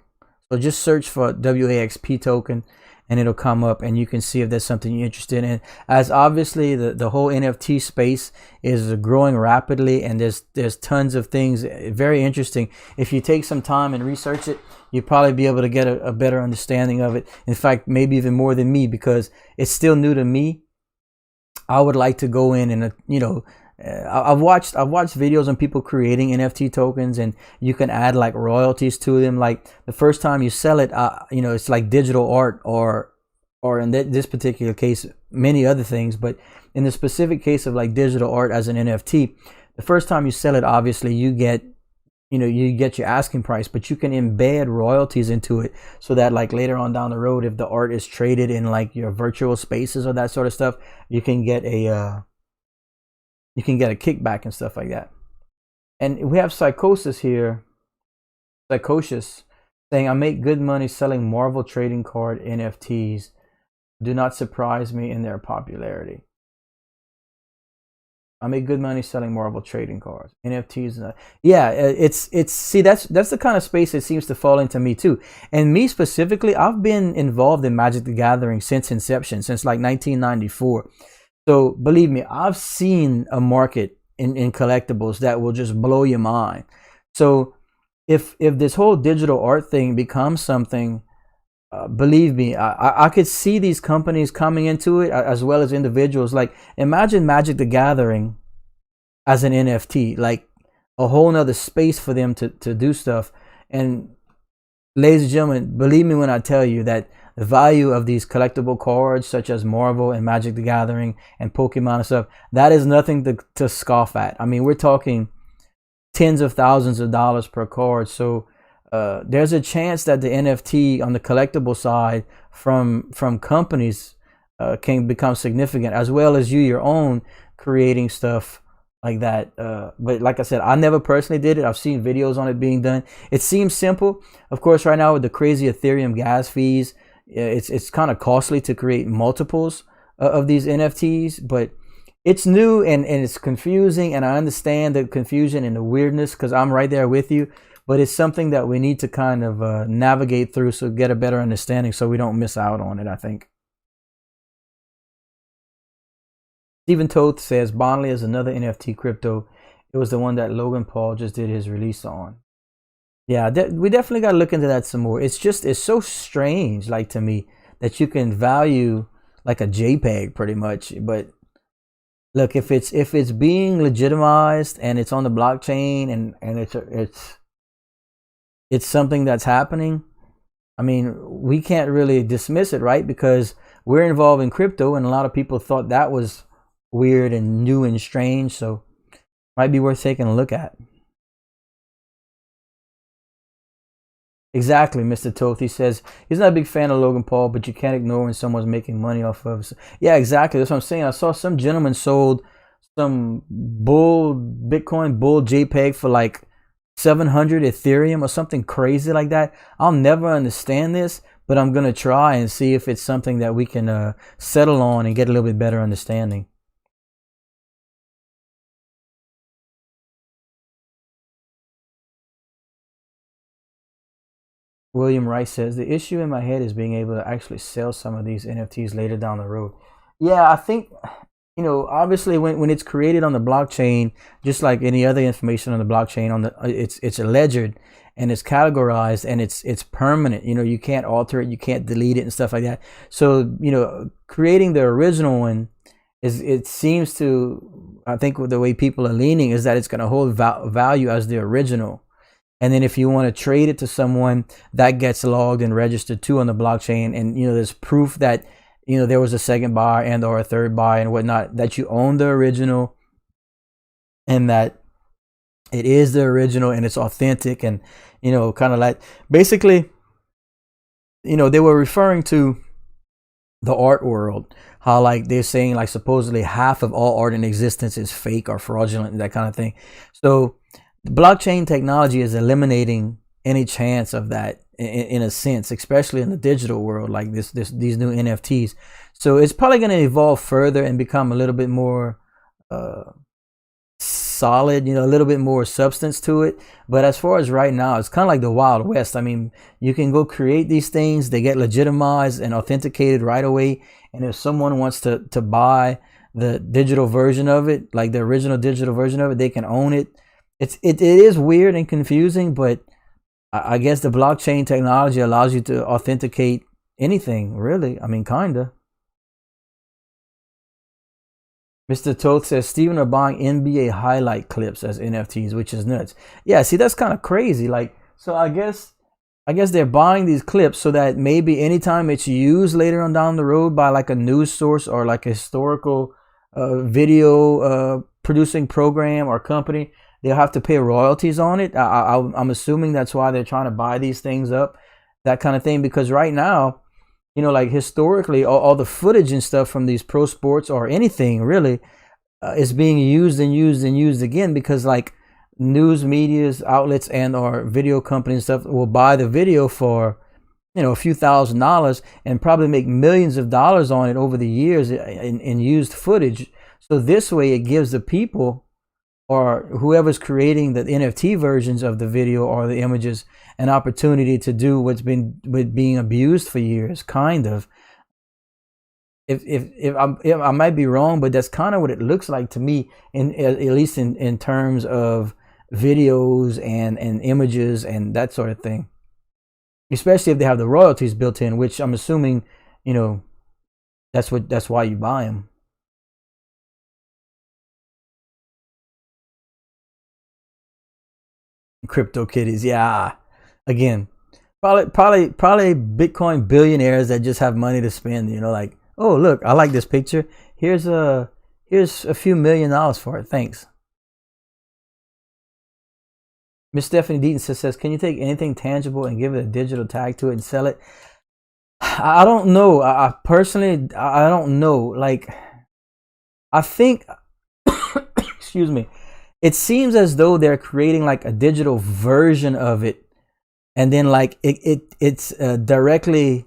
So just search for WAXP token and it'll come up, and you can see if there's something you're interested in. As obviously the whole NFT space is growing rapidly, and there's tons of things very interesting. If you take some time and research it, you'll probably be able to get a better understanding of it. In fact, maybe even more than me, because it's still new to me. I would like to go in and I've watched videos on people creating NFT tokens, and you can add like royalties to them. Like the first time you sell it, it's like digital art, or in this particular case, many other things. But in the specific case of like digital art as an NFT, the first time you sell it, obviously you get your asking price, but you can embed royalties into it, so that like later on down the road, if the art is traded in like your virtual spaces or that sort of stuff, you can get a kickback and stuff like that. And we have Psychosis here. Psychosis saying, I make good money selling Marvel trading card NFTs. Do not surprise me in their popularity. I make good money selling Marvel trading cards, NFTs. Yeah, it's see, that's the kind of space it seems to fall into me too. And me specifically, I've been involved in Magic the Gathering since inception, since like 1994. So believe me, I've seen a market in collectibles that will just blow your mind. So if this whole digital art thing becomes something, believe me, I could see these companies coming into it, as well as individuals. Like imagine Magic the Gathering as an NFT, like a whole nother space for them to do stuff. And ladies and gentlemen, believe me when I tell you that the value of these collectible cards such as Marvel and Magic the Gathering and Pokemon and stuff, that is nothing to scoff at. I mean, we're talking tens of thousands of dollars per card. So there's a chance that the NFT on the collectible side from companies can become significant, as well as your own creating stuff like that. But like I said, I never personally did it. I've seen videos on it being done. It seems simple. Of course, right now with the crazy Ethereum gas fees, it's kind of costly to create multiples of these NFTs, but it's new and it's confusing, and I understand the confusion and the weirdness because I'm right there with you, but it's something that we need to kind of navigate through so get a better understanding so we don't miss out on it, I think. Stephen Toth says Bondly is another NFT crypto. It was the one that Logan Paul just did his release on. Yeah, we definitely got to look into that some more. It's so strange, like, to me, that you can value like a JPEG pretty much. But look, if it's being legitimized and it's on the blockchain and it's something that's happening, I mean, we can't really dismiss it, right? Because we're involved in crypto, and a lot of people thought that was weird and new and strange, so might be worth taking a look at. Exactly, Mr. Toth. He says he's not a big fan of Logan Paul, but you can't ignore when someone's making money off of. Yeah, exactly. That's what I'm saying. I saw some gentleman sold some Bitcoin bull JPEG for like 700 Ethereum or something crazy like that. I'll never understand this, but I'm gonna try and see if it's something that we can settle on and get a little bit better understanding. William Rice says the issue in my head is being able to actually sell some of these NFTs later down the road. Yeah, I think, obviously when it's created on the blockchain, just like any other information on the blockchain, it's ledgered and it's categorized and it's permanent. You can't alter it, you can't delete it and stuff like that. So creating the original one it seems to, I think the way people are leaning is that it's going to hold value as the original. And then if you want to trade it to someone, that gets logged and registered too on the blockchain. And, there's proof that, there was a second buyer and or a third buyer and whatnot, that you own the original and that it is the original and it's authentic. And, kind of like basically, they were referring to the art world, how like they're saying like supposedly half of all art in existence is fake or fraudulent and that kind of thing. So blockchain technology is eliminating any chance of that in a sense, especially in the digital world like these new NFTs. So it's probably going to evolve further and become a little bit more solid, a little bit more substance to it. But as far as right now, it's kind of like the Wild West. I mean, you can go create these things, they get legitimized and authenticated right away. And if someone wants to buy the digital version of it, like the original digital version of it, they can own it. It is weird and confusing, but I guess the blockchain technology allows you to authenticate anything, really. I mean, kinda. Mr. Toth says Steven are buying NBA highlight clips as NFTs, which is nuts. Yeah, see, that's kind of crazy. Like, so I guess they're buying these clips so that maybe anytime it's used later on down the road by like a news source or like a historical video producing program or company, they'll have to pay royalties on it. I'm assuming that's why they're trying to buy these things up, that kind of thing. Because right now, like historically, all the footage and stuff from these pro sports or anything really is being used and used and used again, because like news media's outlets and or video companies and stuff will buy the video for a few $1,000s and probably make millions of dollars on it over the years in used footage. So this way it gives the people or whoever's creating the NFT versions of the video or the images an opportunity to do what's been being abused for years, kind of. If I might be wrong, but that's kind of what it looks like to me, at least in terms of videos and images and that sort of thing. Especially if they have the royalties built in, which I'm assuming, that's why you buy them. Crypto kitties, yeah. Again, Probably Bitcoin billionaires that just have money to spend. You know, like, oh look, I like this picture. Here's a few $1,000,000 for it. Thanks. Miss Stephanie Deaton says, can you take anything tangible and give it a digital tag to it and sell it? I don't know. I personally, I don't know. Like, I think, excuse me, it seems as though they're creating like a digital version of it, and then like it's directly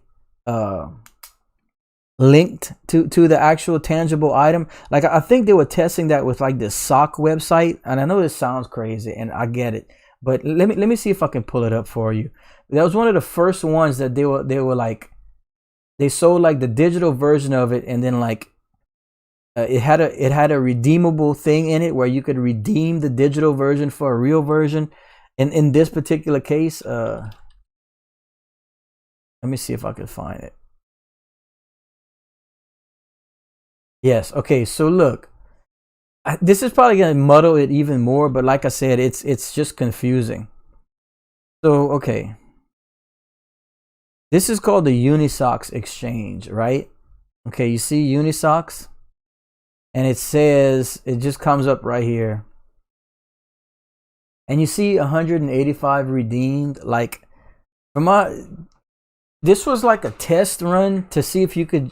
linked to the actual tangible item. Like, I think they were testing that with like the sock website, and I know this sounds crazy, and I get it, but let me see if I can pull it up for you. That was one of the first ones that they were like, they sold like the digital version of it, and then like it had a redeemable thing in it where you could redeem the digital version for a real version. And in this particular case, let me see if I can find it. Yes. Okay. So look, this is probably going to muddle it even more, but like I said, it's just confusing. So, okay. This is called the Unisocks exchange, right? Okay. You see Unisocks, and it says, it just comes up right here. And you see 185 redeemed. Like, this was like a test run to see if you can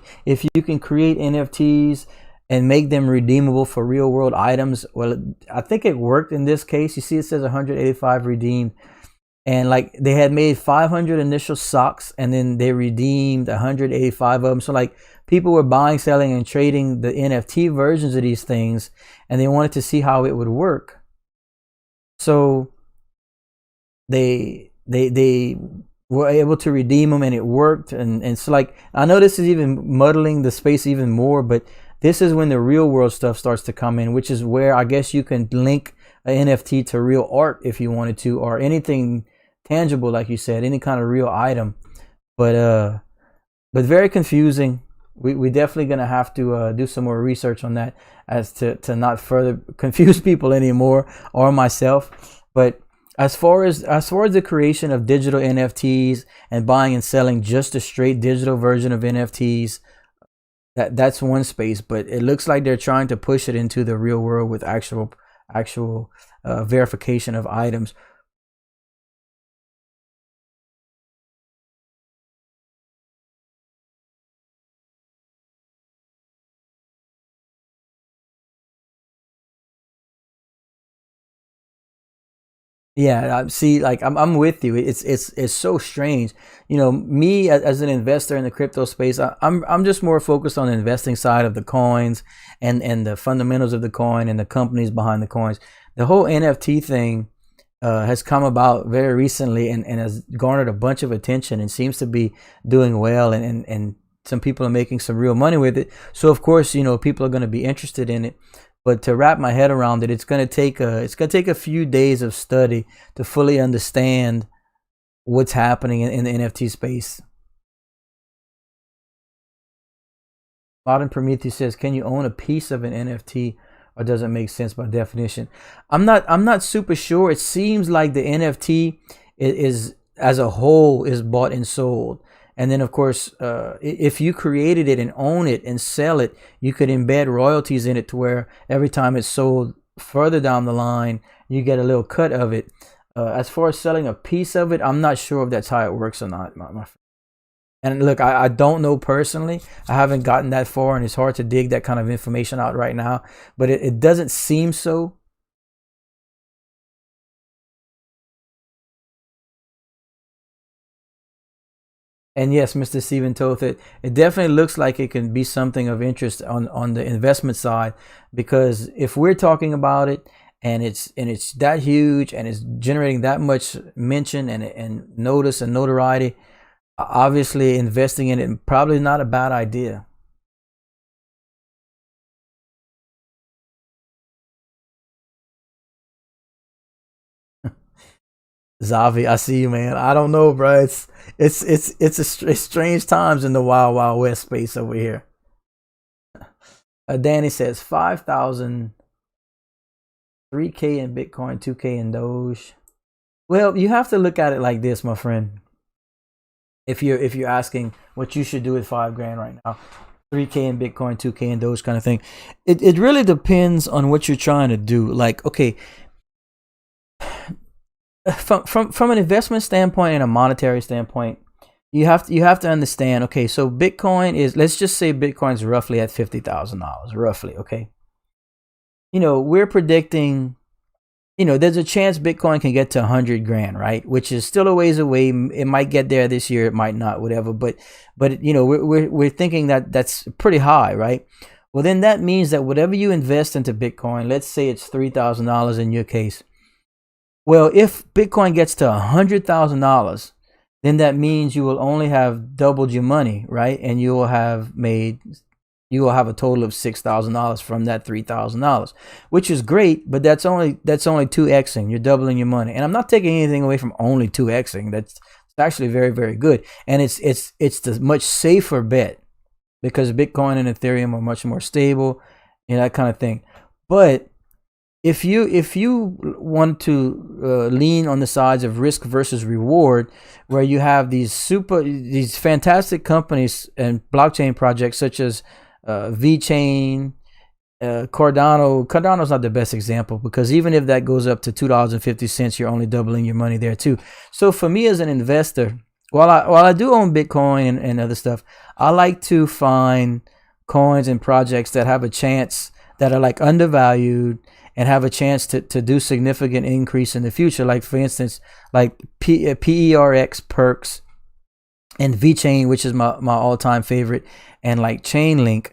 create NFTs and make them redeemable for real world items. Well, I think it worked in this case. You see, it says 185 redeemed, and like they had made 500 initial socks, and then they redeemed 185 of them. So like, people were buying, selling, and trading the NFT versions of these things, and they wanted to see how it would work. So they were able to redeem them, and it worked. And so like, I know this is even muddling the space even more, but this is when the real world stuff starts to come in, which is where I guess you can link an NFT to real art if you wanted to, or anything tangible, like you said, any kind of real item. But very confusing. We definitely gonna have to do some more research on that, as to not further confuse people anymore, or myself. But as far as the creation of digital NFTs and buying and selling just a straight digital version of NFTs, that's one space. But it looks like they're trying to push it into the real world with actual verification of items. Yeah, I see. Like, I'm with you. It's so strange. You know, me as an investor in the crypto space, I'm just more focused on the investing side of the coins, and the fundamentals of the coin and the companies behind the coins. The whole NFT thing has come about very recently, and has garnered a bunch of attention, and seems to be doing well, and some people are making some real money with it. So of course, you know, people are going to be interested in it. But to wrap my head around it, it's gonna take a few days of study to fully understand what's happening in the NFT space. Modern Prometheus says, "Can you own a piece of an NFT, or does it make sense by definition?" I'm not super sure. It seems like the NFT is as a whole is bought and sold. And then, of course, if you created it and own it and sell it, you could embed royalties in it, to where every time it's sold further down the line, you get a little cut of it. As far as selling a piece of it, I'm not sure if that's how it works or not. And look, I don't know personally. I haven't gotten that far, and it's hard to dig that kind of information out right now. But it doesn't seem so. And yes, Mr. Steven Toth, it definitely looks like it can be something of interest on the investment side, because if we're talking about it, and it's that huge, and it's generating that much mention and notice and notoriety, obviously investing in it probably not a bad idea. Zavi, I see you, man. I don't know, bro. It's strange times in the wild wild west space over here. Danny says 5,000, 3K in Bitcoin, 2K in Doge. Well, you have to look at it like this, my friend. If you're asking what you should do with $5,000 right now, 3K in Bitcoin, 2K in those kind of thing, it really depends on what you're trying to do. Like, okay, from an investment standpoint and a monetary standpoint, you have to understand. Okay, so Bitcoin is, let's just say Bitcoin's roughly at $50,000, roughly. Okay, we're predicting, there's a chance Bitcoin can get to 100,000, right? Which is still a ways away. It might get there this year, it might not, whatever. But we're thinking that that's pretty high, right? Well, then that means that whatever you invest into Bitcoin, let's say it's $3,000 in your case. Well, if Bitcoin gets to $100,000, then that means you will only have doubled your money, right? And you will have a total of $6,000 from that $3,000, which is great, but that's only 2xing. You're doubling your money, and I'm not taking anything away from only 2xing. That's actually very, very good, and it's the much safer bet because Bitcoin and Ethereum are much more stable, and that kind of thing. But if you want to lean on the sides of risk versus reward, where you have these fantastic companies and blockchain projects such as Vechain, Cardano's not the best example, because even if that goes up to $2.50, you're only doubling your money there too. So for me as an investor, while I do own Bitcoin and other stuff, I like to find coins and projects that have a chance, that are like undervalued and have a chance to do significant increase in the future. Like for instance, like Perx, Perx, and Vechain, which is my all-time favorite, and like Chainlink.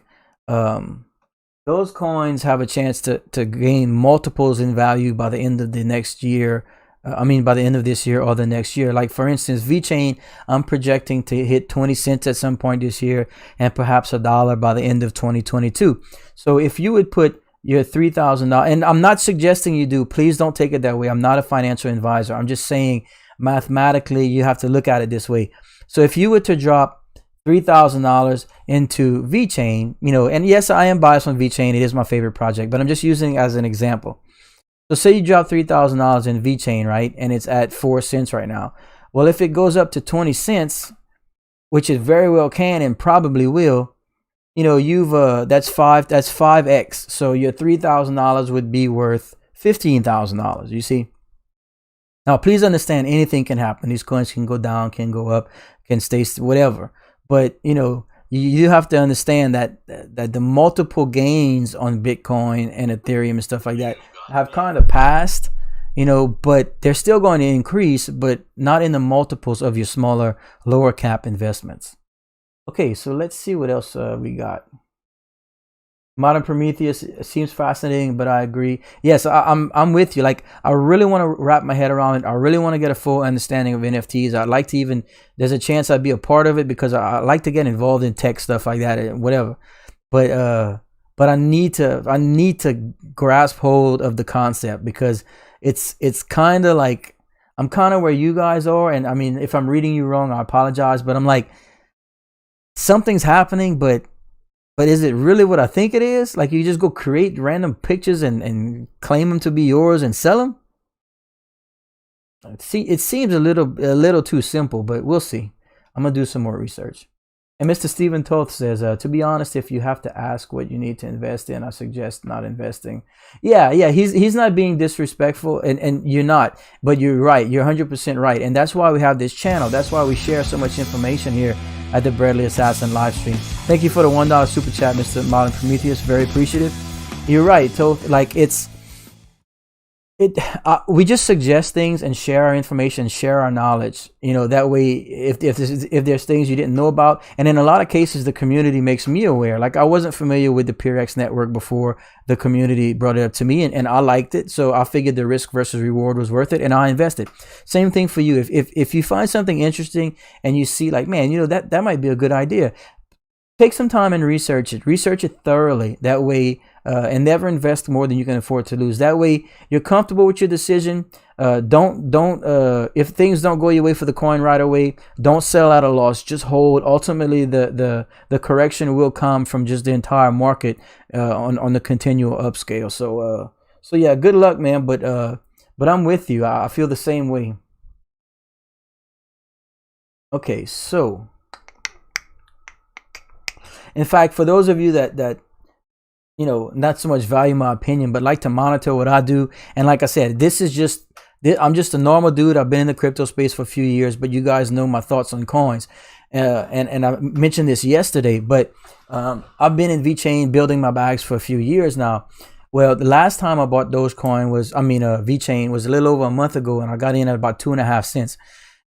Those coins have a chance to gain multiples in value by the end of the next year. By the end of this year or the next year. Like for instance, Vechain, I'm projecting to hit 20 cents at some point this year, and perhaps $1 by the end of 2022. So if you would put your $3,000, and I'm not suggesting you do, please don't take it that way. I'm not a financial advisor. I'm just saying mathematically you have to look at it this way. So if you were to drop $3,000 into Vechain, and yes, I am biased on Vechain. It is my favorite project, but I'm just using it as an example. So say you drop $3,000 in Vechain, right? And it's at 4 cents right now. Well, if it goes up to 20 cents, which it very well can and probably will, that's 5x. So your $3,000 would be worth $15,000, you see? Now, please understand, anything can happen. These coins can go down, can go up, can stay, whatever. But, you have to understand that the multiple gains on Bitcoin and Ethereum and stuff like that have kind of passed, but they're still going to increase, but not in the multiples of your smaller, lower cap investments. Okay, so let's see what else we got. Modern Prometheus seems fascinating, but I agree. Yes, I'm with you. Like, I really want to wrap my head around it. I really want to get a full understanding of NFTs. I'd like to there's a chance I'd be a part of it, because I like to get involved in tech stuff like that and whatever. But I need to grasp hold of the concept, because it's kind of like, I'm kind of where you guys are. And I mean, if I'm reading you wrong, I apologize, but I'm like, something's happening, but is it really what I think it is? Like, you just go create random pictures and claim them to be yours and sell them? It seems a little too simple, but we'll see. I'm gonna do some more research. And Mr. Stephen Toth says, to be honest, if you have to ask what you need to invest in, I suggest not investing. Yeah, he's not being disrespectful, and you're not, but you're right. You're 100% right. And that's why we have this channel. That's why we share so much information here at the Bradley Assassin live stream. Thank you for the $1 super chat, Mr. Modern Prometheus. Very appreciative. You're right, Toth. Like, we just suggest things and share our information, share our knowledge. That way, if there's things you didn't know about, and in a lot of cases, the community makes me aware. Like, I wasn't familiar with the Perx network before the community brought it up to me, and I liked it, so I figured the risk versus reward was worth it, and I invested. Same thing for you. If you find something interesting and you see, like, man, that might be a good idea, take some time and research it thoroughly. That way, and never invest more than you can afford to lose. That way, you're comfortable with your decision. If things don't go your way for the coin right away, don't sell at a loss. Just hold. Ultimately, the correction will come from just the entire market on the continual upscale. So yeah, good luck, man. But I'm with you. I feel the same way. Okay, so in fact, for those of you that you know, not so much value my opinion, but like to monitor what I do, and like I said, I'm just a normal dude. I've been in the crypto space for a few years, but you guys know my thoughts on coins, and I mentioned this yesterday, but I've been in Vechain building my bags for a few years now. Well, the last time I bought Dogecoin Vechain was a little over a month ago, and I got in at about 2.5 cents.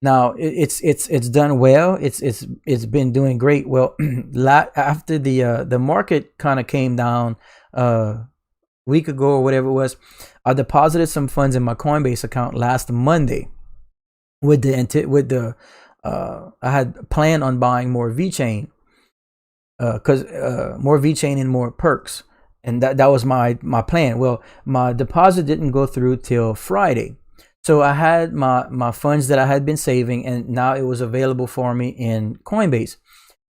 Now it's done well. It's been doing great. Well, after the market kind of came down week ago or whatever it was, I deposited some funds in my Coinbase account last Monday with the I had planned on buying more Vechain because more Vechain and more Perx, and that was my plan. Well, my deposit didn't go through till Friday. So I had my funds that I had been saving, and now it was available for me in Coinbase.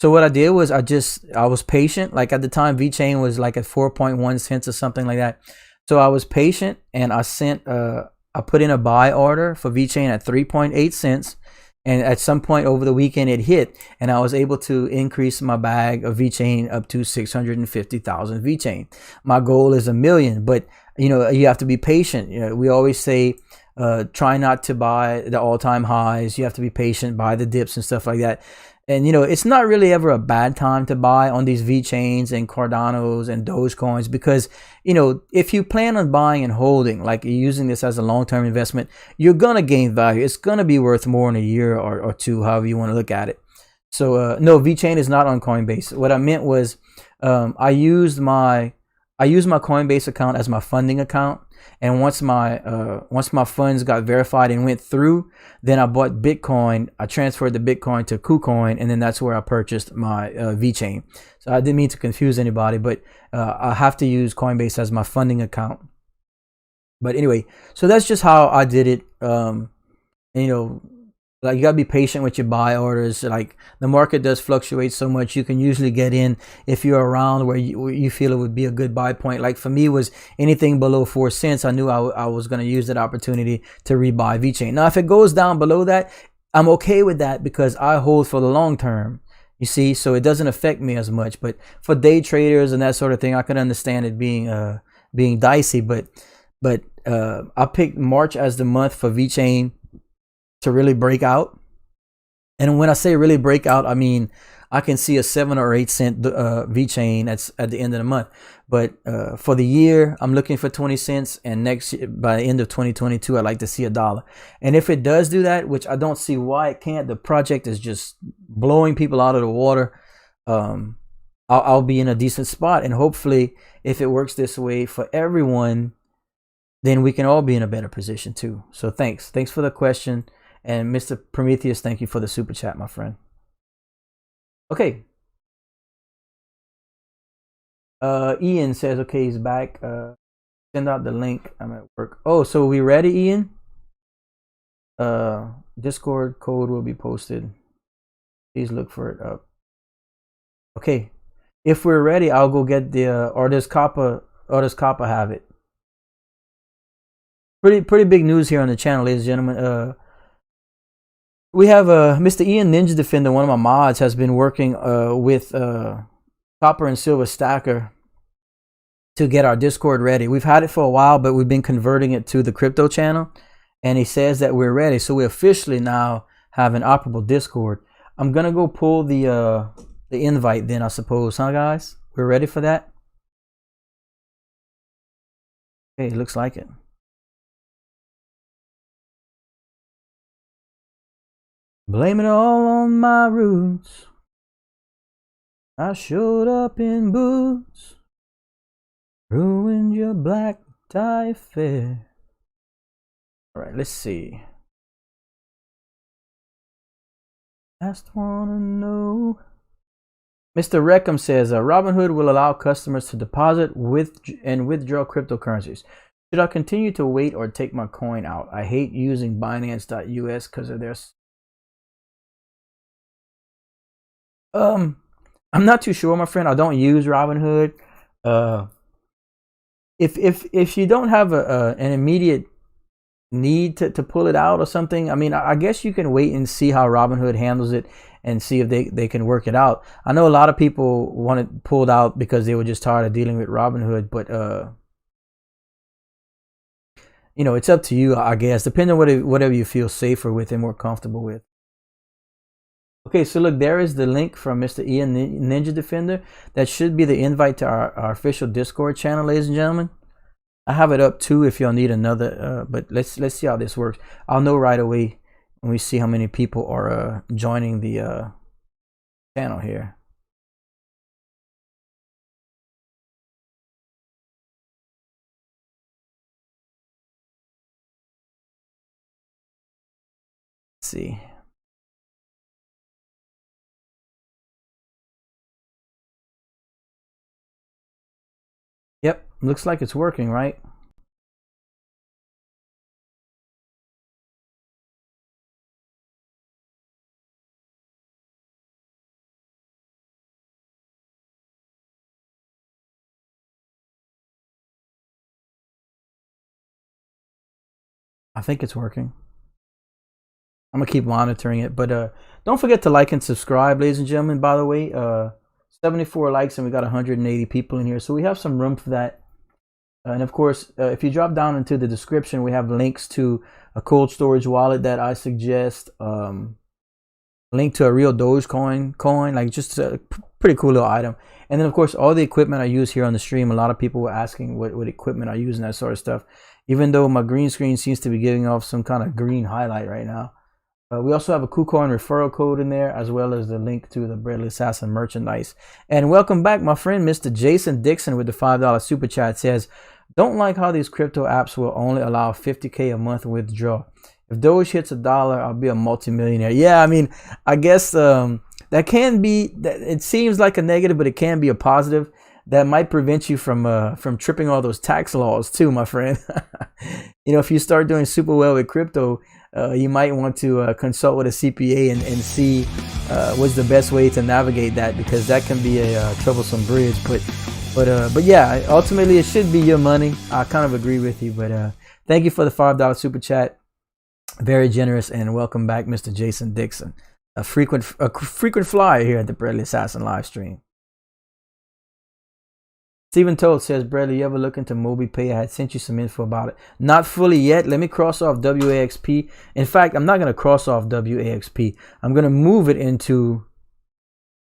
So what I did was I was patient. Like at the time, Vechain was like at 4.1 cents or something like that. So I was patient, and I put in a buy order for Vechain at 3.8 cents. And at some point over the weekend, it hit, and I was able to increase my bag of Vechain up to 650,000 Vechain. My goal is 1 million, but you know, you have to be patient. You know, we always say, try not to buy the all-time highs. You have to be patient, buy the dips and stuff like that. And you know, it's not really ever a bad time to buy on these Vechains and Cardanos and Dogecoins, because you know, if you plan on buying and holding, like you're using this as a long-term investment, you're gonna gain value. It's gonna be worth more in a year or two, however you want to look at it. So no, Vechain is not on Coinbase. What I meant was I used my Coinbase account as my funding account. And once my funds got verified and went through, then I bought Bitcoin. I transferred the Bitcoin to KuCoin, and then that's where I purchased my Vechain. So I didn't mean to confuse anybody, but I have to use Coinbase as my funding account. But anyway, so that's just how I did it. And, you know, like you gotta be patient with your buy orders. Like the market does fluctuate so much, you can usually get in if you're around where you feel it would be a good buy point. Like for me, was anything below 4 cents, I knew I was going to use that opportunity to rebuy Vechain. Now, if it goes down below that, I'm okay with that because I hold for the long term. You see, so it doesn't affect me as much. But for day traders and that sort of thing, I can understand it being dicey. But I picked March as the month for Vechain to really break out. And when I say really break out, I mean I can see a 7 or 8 cent Vechain at the end of the month. But for the year, I'm looking for 20 cents, and next year, by the end of 2022, I'd like to see $1. And if it does do that, which I don't see why it can't, the project is just blowing people out of the water. I'll be in a decent spot, and hopefully, if it works this way for everyone, then we can all be in a better position too. So thanks for the question. And Mr. Prometheus, thank you for the super chat, my friend. Okay. Ian says, okay, he's back. Send out the link. I'm at work. Oh, so we ready, Ian? Discord code will be posted. Please look for it up. Okay. If we're ready, I'll go get the or does Kappa have it? Pretty big news here on the channel, ladies and gentlemen. We have Mr. Ian Ninja Defender, one of my mods, has been working with Copper and Silver Stacker to get our Discord ready. We've had it for a while, but we've been converting it to the crypto channel, and he says that we're ready. So we officially now have an operable Discord. I'm gonna go pull the invite then, I suppose, huh, guys? We're ready for that? Okay, looks like it. Blame it all on my roots. I showed up in boots, ruined your black tie affair. All right, let's see. Last wanna know. Mr. Reckham says, Robinhood will allow customers to deposit and withdraw cryptocurrencies. Should I continue to wait or take my coin out? I hate using Binance.us because of their... I'm not too sure, my friend. I don't use Robinhood. If you don't have an immediate need to pull it out or something. I mean, I guess you can wait and see how Robinhood handles it and see if they can work it out. I know a lot of people want it pulled out because they were just tired of dealing with Robinhood, but you know, it's up to you, I guess, depending on whatever you feel safer with and more comfortable with. Okay, so look, there is the link from Mr. Ian Ninja Defender. That should be the invite to our official Discord channel, ladies and gentlemen. I have it up too if y'all need another, but let's see how this works. I'll know right away when we see how many people are joining the channel here. Let's see. Yep, looks like it's working, right? I think it's working. I'm gonna keep monitoring it, but don't forget to like and subscribe, ladies and gentlemen. By the way, 74 likes and we got 180 people in here, so we have some room for that. And of course, if you drop down into the description, we have links to a cold storage wallet that I suggest, link to a real Dogecoin coin, like just a pretty cool little item. And then of course, all the equipment I use here on the stream. A lot of people were asking what equipment I use and that sort of stuff, even though my green screen seems to be giving off some kind of green highlight right now. We also have a KuCoin referral code in there, as well as the link to the Breadly Assassin merchandise. And welcome back, my friend, Mr. Jason Dixon with the $5 super chat says, don't like how these crypto apps will only allow 50K a month withdrawal. If Doge hits $1, I'll be a multimillionaire. Yeah, I mean, I guess that can be, it seems like a negative, but it can be a positive. That might prevent you from tripping all those tax laws too, my friend. You know, if you start doing super well with crypto, you might want to consult with a CPA and see what's the best way to navigate that, because that can be a troublesome bridge. But yeah, ultimately it should be your money. I kind of agree with you. But thank you for the $5 super chat. Very generous, and welcome back, Mr. Jason Dixon, a frequent flyer here at the Breadly Assassin live stream. Stephen Toad says, Bradley, you ever look into MobiPay? I had sent you some info about it. Not fully yet. Let me cross off WAXP. In fact, I'm not going to cross off WAXP. I'm going to move it into,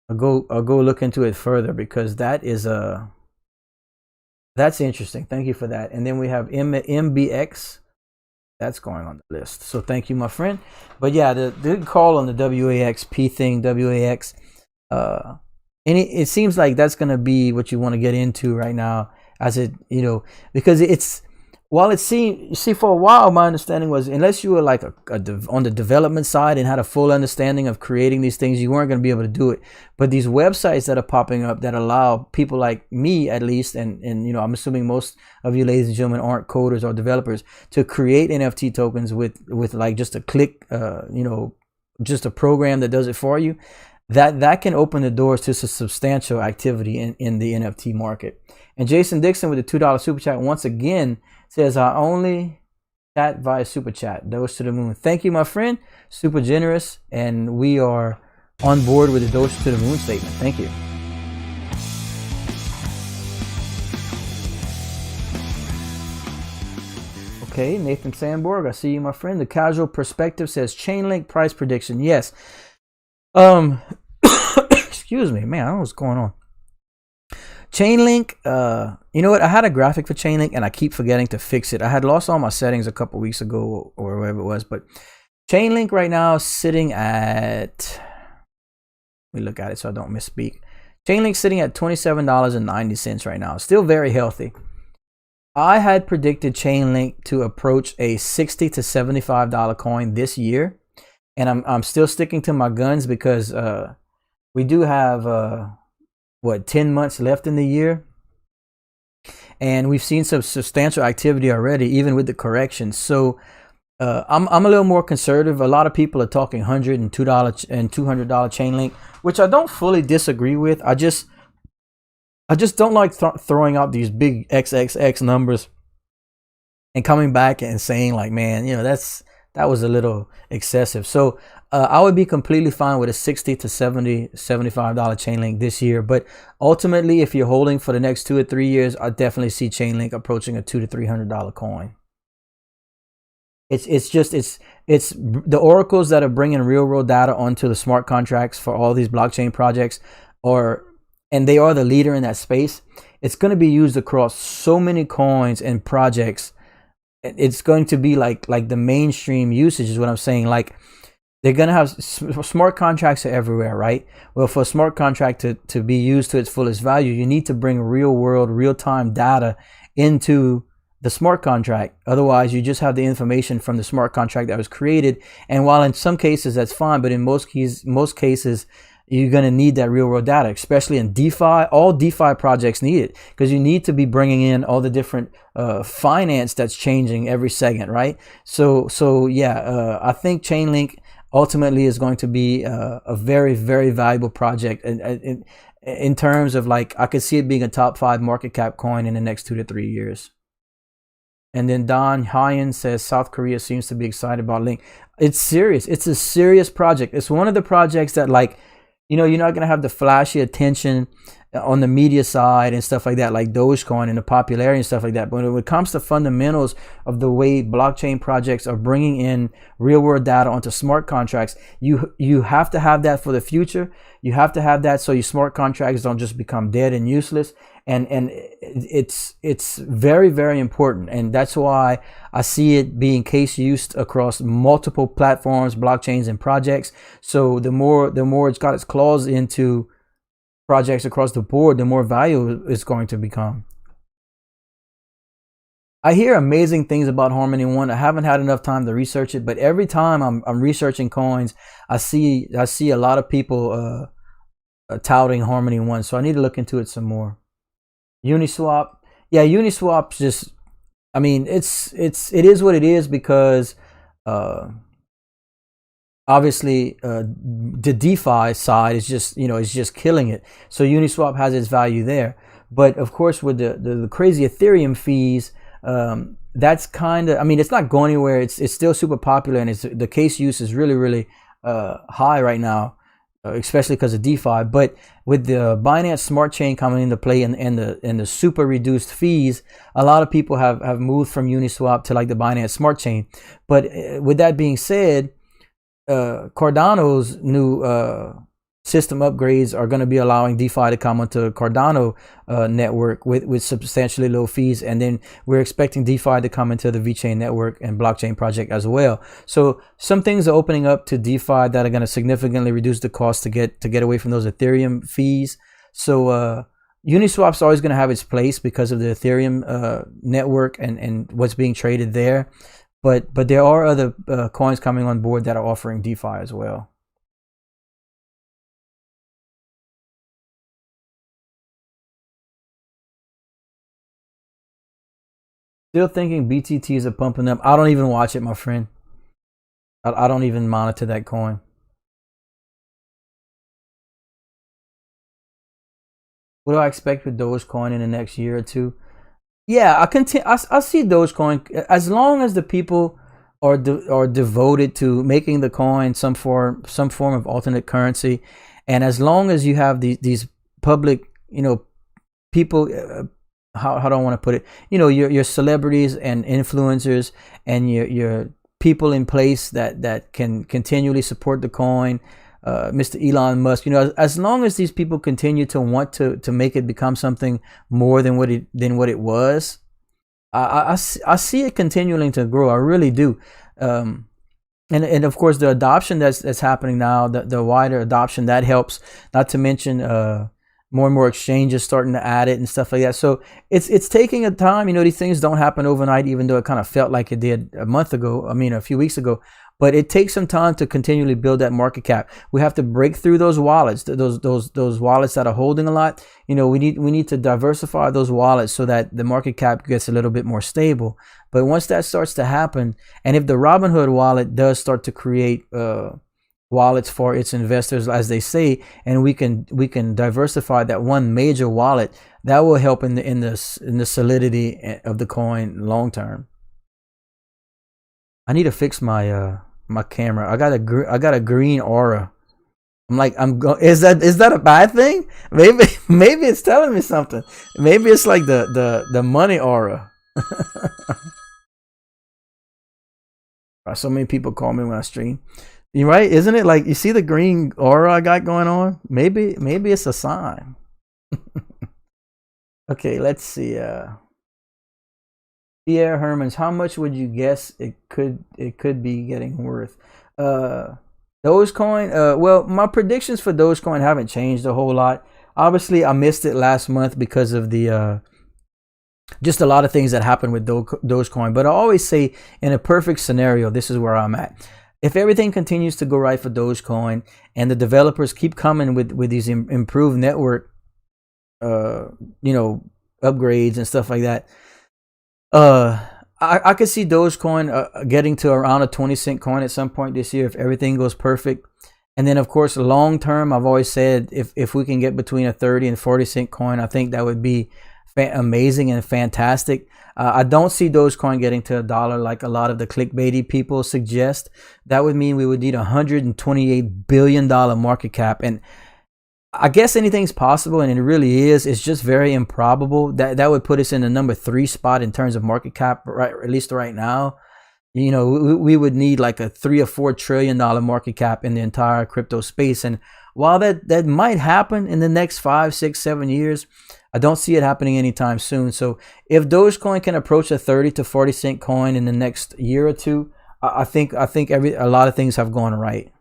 I'll go look into it further, because that is that's interesting. Thank you for that. And then we have MBX. That's going on the list. So thank you, my friend. But yeah, the call on the WAXP thing, WAX, and it seems like that's going to be what you want to get into right now, as it, you know, because it's, while it seems, see, for a while, my understanding was, unless you were like on the development side and had a full understanding of creating these things, you weren't going to be able to do it. But these websites that are popping up that allow people like me, at least, and you know, I'm assuming most of you, ladies and gentlemen, aren't coders or developers, to create NFT tokens with like just a click, you know, just a program that does it for you. That can open the doors to some substantial activity in the NFT market. And Jason Dixon with the $2 super chat once again says, I only chat via super chat. Doge to the moon. Thank you, my friend. Super generous. And we are on board with the Doge to the moon statement. Thank you. Okay, Nathan Sandborg, I see you, my friend. The casual perspective says Chainlink price prediction. Yes. Excuse me, man, I don't know what's going on. Chainlink, you know what? I had a graphic for Chainlink and I keep forgetting to fix it. I had lost all my settings a couple weeks ago or whatever it was, but Chainlink right now is sitting at, let me look at it so I don't misspeak. Chainlink sitting at $27.90 right now. Still very healthy. I had predicted Chainlink to approach a $60 to $75 coin this year. And I'm still sticking to my guns, because we do have 10 months left in the year, and we've seen some substantial activity already, even with the correction. So I'm a little more conservative. A lot of people are talking $100 and $200 and $200 Chainlink, which I don't fully disagree with. I just don't like throwing out these big XXX numbers and coming back and saying like, man, that was a little excessive. So I would be completely fine with a $60 to $75 Chainlink this year. But ultimately, if you're holding for the next 2 or 3 years, I definitely see Chainlink approaching a $200 to $300 coin. It's the oracles that are bringing real world data onto the smart contracts for all these blockchain projects, and they are the leader in that space. It's going to be used across so many coins and projects. It's going to be like the mainstream usage is what I'm saying. Like, they're going to have smart contracts are everywhere, right? Well, for a smart contract to be used to its fullest value, you need to bring real world, real time data into the smart contract. Otherwise, you just have the information from the smart contract that was created. And while in some cases that's fine, but in most cases, you're going to need that real world data, especially in DeFi. All DeFi projects need it because you need to be bringing in all the different finance that's changing every second, right? So yeah, I think Chainlink ultimately is going to be a very, very valuable project. In terms of, like, I could see it being a top 5 market cap coin in the next 2 to 3 years. And then Don Hyen says South Korea seems to be excited about Link. It's serious. It's a serious project. It's one of the projects that, like, you're not going to have the flashy attention on the media side and stuff like that, like Dogecoin and the popularity and stuff like that. But when it comes to fundamentals of the way blockchain projects are bringing in real world data onto smart contracts, you have to have that for the future. You have to have that so your smart contracts don't just become dead and useless. And it's very, very important. And that's why I see it being case used across multiple platforms, blockchains, and projects. So the more it's got its claws into projects across the board, the more value it's going to become. I hear amazing things about Harmony One. I haven't had enough time to research it, but every time I'm researching coins, I see a lot of people touting Harmony One. So I need to look into it some more. Uniswap, yeah, Uniswap's just, I mean, it is what it is because obviously the DeFi side is just, is just killing it. So Uniswap has its value there. But of course, with the crazy Ethereum fees, that's kind of, I mean, it's not going anywhere. It's still super popular, and the case use is really, really high right now, especially because of DeFi. But with the Binance Smart Chain coming into play and the super reduced fees, a lot of people have moved from Uniswap to like the Binance Smart Chain. But with that being said, Cardano's new system upgrades are going to be allowing DeFi to come onto Cardano network with substantially low fees, and then we're expecting DeFi to come into the Vechain network and blockchain project as well. So some things are opening up to DeFi that are going to significantly reduce the cost to get away from those Ethereum fees. So Uniswap's always going to have its place because of the Ethereum network and what's being traded there. But there are other coins coming on board that are offering DeFi as well. Still thinking BTTs are pumping up. I don't even watch it, my friend. I don't even monitor that coin. What do I expect with Dogecoin in the next year or two? Yeah, I see Dogecoin, as long as the people are devoted to making the coin some form of alternate currency, and as long as you have these public, people. How do I want to put it? Your celebrities and influencers and your people in place that can continually support the coin, Mr. Elon Musk. As long as these people continue to want to make it become something more than what it was, I see it continuing to grow. I really do. And of course the adoption that's happening now, the wider adoption, that helps. Not to mention more and more exchanges starting to add it and stuff like that. So it's taking a time. These things don't happen overnight, even though it kind of felt like it did a few weeks ago. But it takes some time to continually build that market cap. We have to break through those wallets, those wallets that are holding a lot. We need to diversify those wallets so that the market cap gets a little bit more stable. But once that starts to happen, and if the Robinhood wallet does start to create wallets for its investors, as they say, and we can diversify that one major wallet, that will help in the solidity of the coin long term. I need to fix my my camera. I got a green aura. I'm like, is that a bad thing? Maybe it's telling me something. Maybe it's like the money aura. So many people call me when I stream. You're right, isn't it? Like, you see the green aura I got going on? Maybe it's a sign. Okay, let's see. Pierre Hermans, how much would you guess it could be getting worth? Dogecoin, well, my predictions for Dogecoin haven't changed a whole lot. Obviously, I missed it last month because of the just a lot of things that happened with Dogecoin. But I always say, in a perfect scenario, this is where I'm at. If everything continues to go right for Dogecoin and the developers keep coming with these improved network, upgrades and stuff like that, I could see Dogecoin getting to around a 20-cent coin at some point this year if everything goes perfect. And then, of course, long term, I've always said if we can get between a 30 and 40-cent coin, I think that would be amazing and fantastic. I don't see Dogecoin getting to $1 like a lot of the clickbaity people suggest. That would mean we would need $128 billion market cap. And I guess anything's possible, and it really is. It's just very improbable. That would put us in the number 3 spot in terms of market cap, right? At least right now. You know, we would need like a $3 or $4 trillion market cap in the entire crypto space. And while that might happen in the next 5, 6, 7 years, I don't see it happening anytime soon. So if Dogecoin can approach a 30 to 40-cent coin in the next year or two, I think a lot of things have gone right.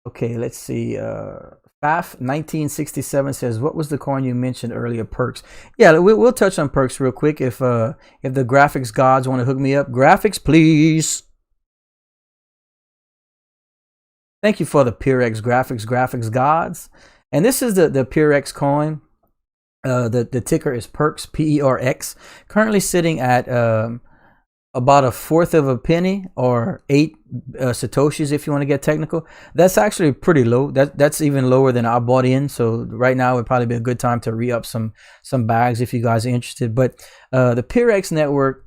Okay, let's see. FAF 1967 says, "What was the coin you mentioned earlier?" Perx. Yeah, we'll touch on Perx real quick if the graphics gods want to hook me up. Graphics, please. Thank you for the Perx graphics gods. And this is the Perx coin. The ticker is Perx, PERX. Currently sitting at about 1/4 of a penny, or 8 satoshis if you want to get technical. That's actually pretty low. That's even lower than I bought in. So right now would probably be a good time to re-up some bags if you guys are interested. But the Perx network,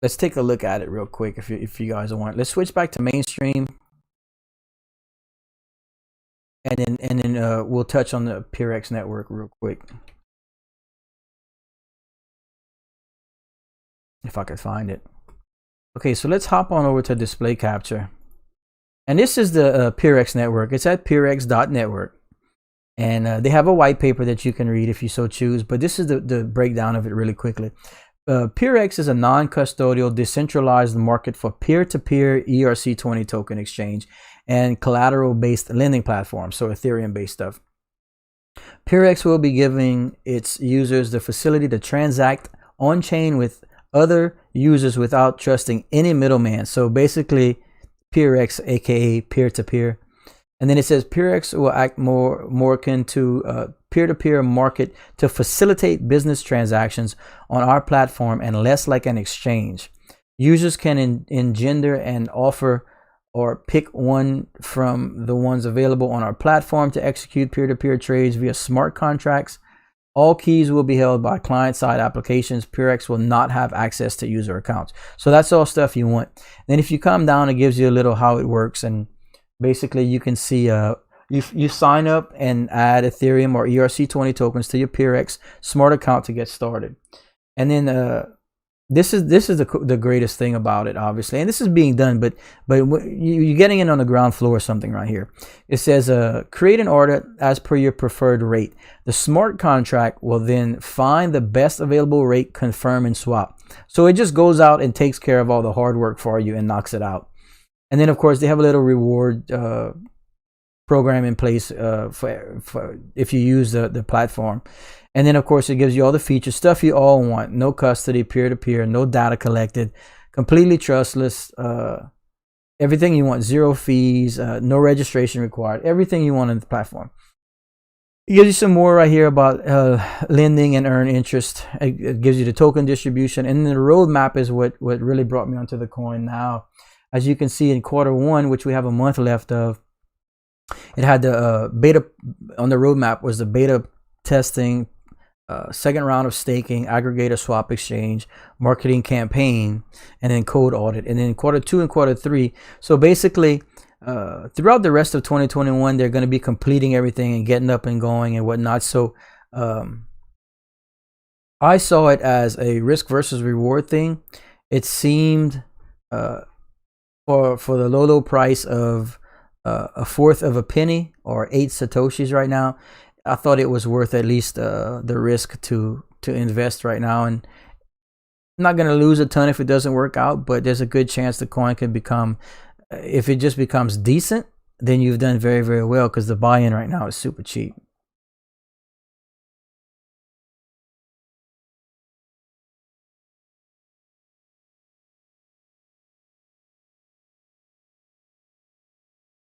let's take a look at it real quick if you guys want. Let's switch back to mainstream, and then we'll touch on the Perx network real quick, if I could find it. Okay, so let's hop on over to display capture. And this is the Perx network. It's at perx.network. And they have a white paper that you can read if you so choose. But this is the breakdown of it really quickly. Perx is a non-custodial, decentralized market for peer-to-peer ERC20 token exchange and collateral-based lending platform, so Ethereum-based stuff. Perx will be giving its users the facility to transact on-chain with other users without trusting any middleman. So basically, Perx, aka peer-to-peer. And then it says Perx will act more akin to peer-to-peer market to facilitate business transactions on our platform and less like an exchange. Users can engender and offer or pick one from the ones available on our platform to execute peer-to-peer trades via smart contracts. All keys will be held by client-side applications. Perx will not have access to user accounts. So that's all stuff you want. Then if you come down, it gives you a little how it works. And basically you can see you sign up and add Ethereum or ERC20 tokens to your Perx smart account to get started. And then this is the greatest thing about it, obviously, and this is being done, but you're getting in on the ground floor or something right here. It says create an order as per your preferred rate. The smart contract will then find the best available rate, confirm, and swap. So it just goes out and takes care of all the hard work for you and knocks it out. And then of course they have a little reward program in place for if you use the platform. And then, of course, it gives you all the features, stuff you all want. No custody, peer-to-peer, no data collected, completely trustless, everything you want, 0 fees, no registration required, everything you want in the platform. It gives you some more right here about lending and earn interest. It gives you the token distribution. And the roadmap is what really brought me onto the coin now. As you can see in Q1, which we have a month left of, it had the beta on the roadmap was the beta testing second round of staking, aggregator swap exchange, marketing campaign, and then code audit, and then quarter 2 and quarter 3. So basically, throughout the rest of 2021, they're going to be completing everything and getting up and going and whatnot. So I saw it as a risk versus reward thing. It seemed for the low price of a fourth of a penny or 8 satoshis right now, I thought it was worth at least the risk to invest right now. And I'm not going to lose a ton if it doesn't work out, but there's a good chance the coin can become, if it just becomes decent, then you've done very, very well, because the buy-in right now is super cheap.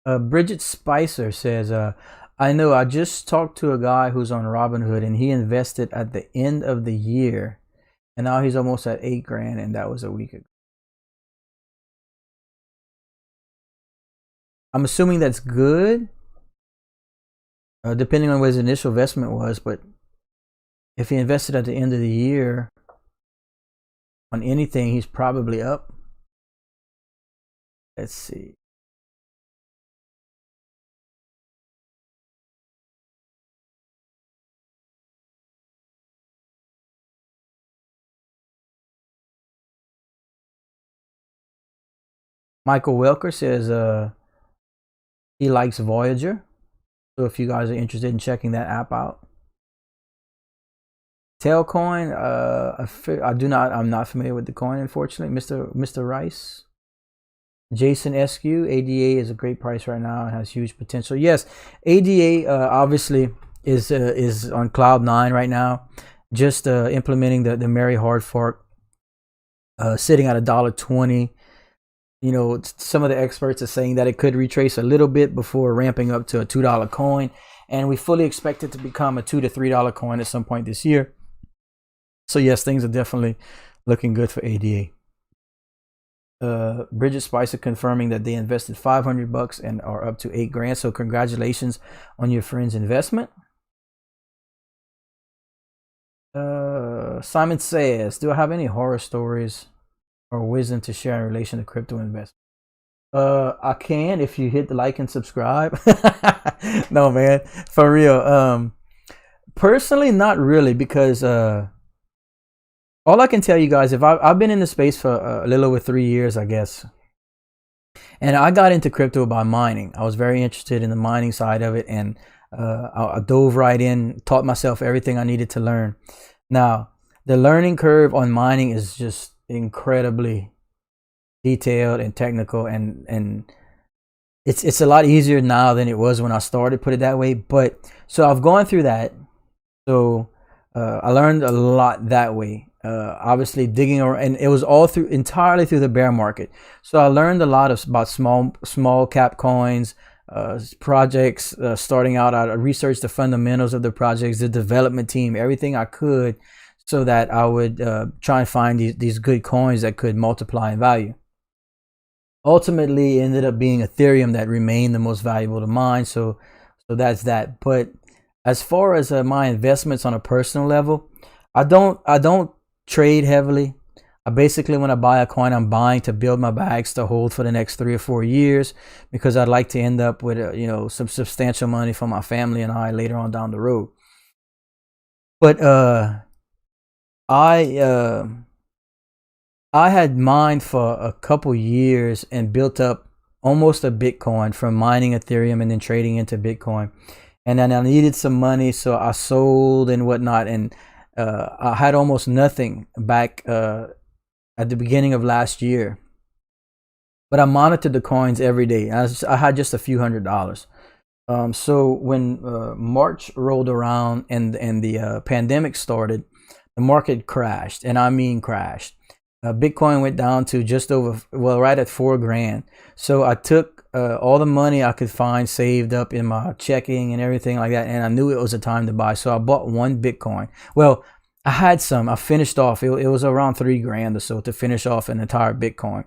Bridget Spicer says, I know I just talked to a guy who's on Robinhood, and he invested at the end of the year, and now he's almost at 8 grand, and that was a week ago. I'm assuming that's good, depending on what his initial investment was. But if he invested at the end of the year on anything, he's probably up. Let's see. Michael Welker says he likes Voyager. So if you guys are interested in checking that app out. Tailcoin, I'm not familiar with the coin, unfortunately. Mr. Rice. Jason SQ, ADA is a great price right now. It has huge potential. Yes, ADA obviously is on cloud 9 right now. Just implementing the Merry hard fork, sitting at $1.20. You know, some of the experts are saying that it could retrace a little bit before ramping up to a $2 coin, and we fully expect it to become a $2 to $3 coin at some point this year. So yes, things are definitely looking good for ADA. Bridget Spicer confirming that they invested $500 and are up to 8 grand. So congratulations on your friend's investment. Simon says, do I have any horror stories or wisdom to share in relation to crypto investment? I can, if you hit the like and subscribe. No, man, for real. Personally, not really, because all I can tell you guys, I've been in the space for a little over 3 years, I guess. And I got into crypto by mining. I was very interested in the mining side of it, and I dove right in, taught myself everything I needed to learn. Now, the learning curve on mining is just incredibly detailed and technical, and it's a lot easier now than it was when I started, put it that way. But so I've gone through that. So I learned a lot that way. Obviously digging around, and it was all entirely through the bear market. So I learned a lot about small cap coins, projects, starting out. I researched the fundamentals of the projects, the development team, everything I could, so that I would try and find these good coins that could multiply in value. Ultimately, it ended up being Ethereum that remained the most valuable to mine. So that's that. But as far as my investments on a personal level, I don't trade heavily. I basically, when I buy a coin, I'm buying to build my bags to hold for the next 3 or 4 years, because I'd like to end up with some substantial money for my family and I later on down the road. But I had mined for a couple years and built up almost a Bitcoin from mining Ethereum and then trading into Bitcoin. And then I needed some money, so I sold and whatnot. And I had almost nothing back at the beginning of last year. But I monitored the coins every day. I had just a few $100s. So when March rolled around and the pandemic started, the market crashed, and I mean crashed. Bitcoin went down to just over, right at 4 grand. So I took all the money I could find saved up in my checking and everything like that, and I knew it was a time to buy. So I bought 1 Bitcoin. Well, I had some. I finished off. It was around 3 grand or so to finish off an entire Bitcoin,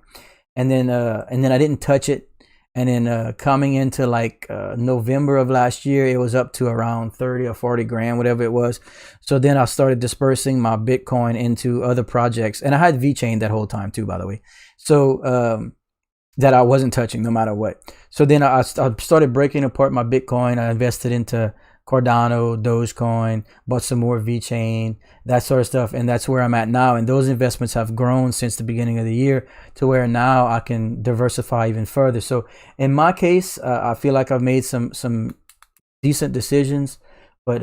and then I didn't touch it. And then coming into like November of last year, it was up to around 30 or 40 grand, whatever it was. So then I started dispersing my Bitcoin into other projects. And I had Vechain that whole time too, by the way. So that I wasn't touching no matter what. So then I started breaking apart my Bitcoin. I invested into Cardano, Dogecoin, bought some more Vechain, that sort of stuff. And that's where I'm at now. And those investments have grown since the beginning of the year to where now I can diversify even further. So in my case, I feel like I've made some decent decisions. But